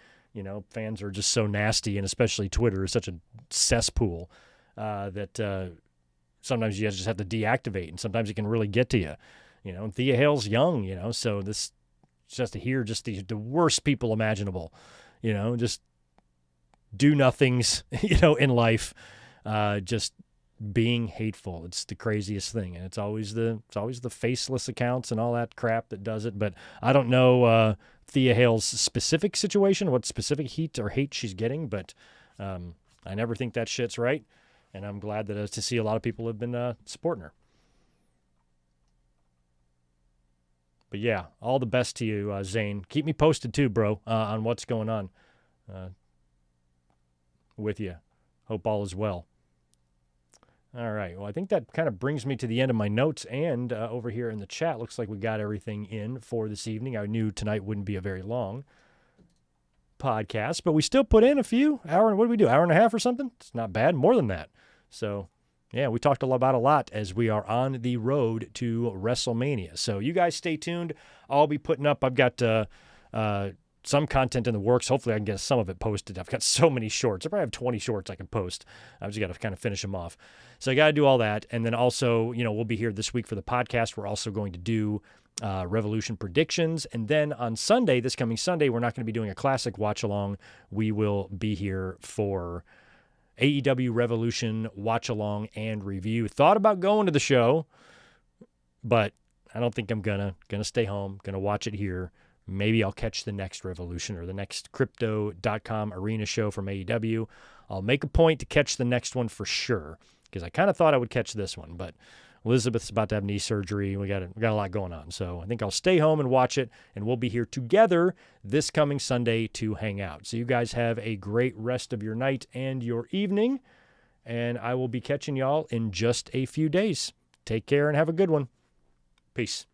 Fans are just so nasty, and especially Twitter is such a cesspool that sometimes you just have to deactivate, and sometimes it can really get to you. And Thea Hale's young, so this just to hear just the worst people imaginable, just do nothings, in life, just being hateful. It's the craziest thing. And it's always the faceless accounts and all that crap that does it. But I don't know Thea Hale's specific situation, what specific heat or hate she's getting, but I never think that shit's right. And I'm glad that to see a lot of people have been supporting her. But yeah, all the best to you, Zane. Keep me posted too, bro, on what's going on with you. Hope all is well. All right. Well, I think that kind of brings me to the end of my notes, and over here in the chat, looks like we got everything in for this evening. I knew tonight wouldn't be a very long podcast, but we still put in a few hour. What did we do? Hour and a half or something? It's not bad. More than that. So yeah, we talked about a lot as we are on the road to WrestleMania. So you guys stay tuned. I'll be putting up, I've got some content in the works. Hopefully I can get some of it posted. I've got so many shorts. I probably have 20 shorts I can post. I've just got to kind of finish them off. So I got to do all that. And then also, we'll be here this week for the podcast. We're also going to do Revolution predictions. And then on Sunday, this coming Sunday, we're not going to be doing a classic watch along. We will be here for AEW Revolution watch along and review. Thought about going to the show, but I don't think I'm gonna stay home. Gonna watch it here. Maybe I'll catch the next Revolution or the next Crypto.com arena show from AEW. I'll make a point to catch the next one for sure, because I kind of thought I would catch this one, but Elizabeth's about to have knee surgery. We got a lot going on. So I think I'll stay home and watch it, and we'll be here together this coming Sunday to hang out. So you guys have a great rest of your night and your evening, and I will be catching y'all in just a few days. Take care and have a good one. Peace.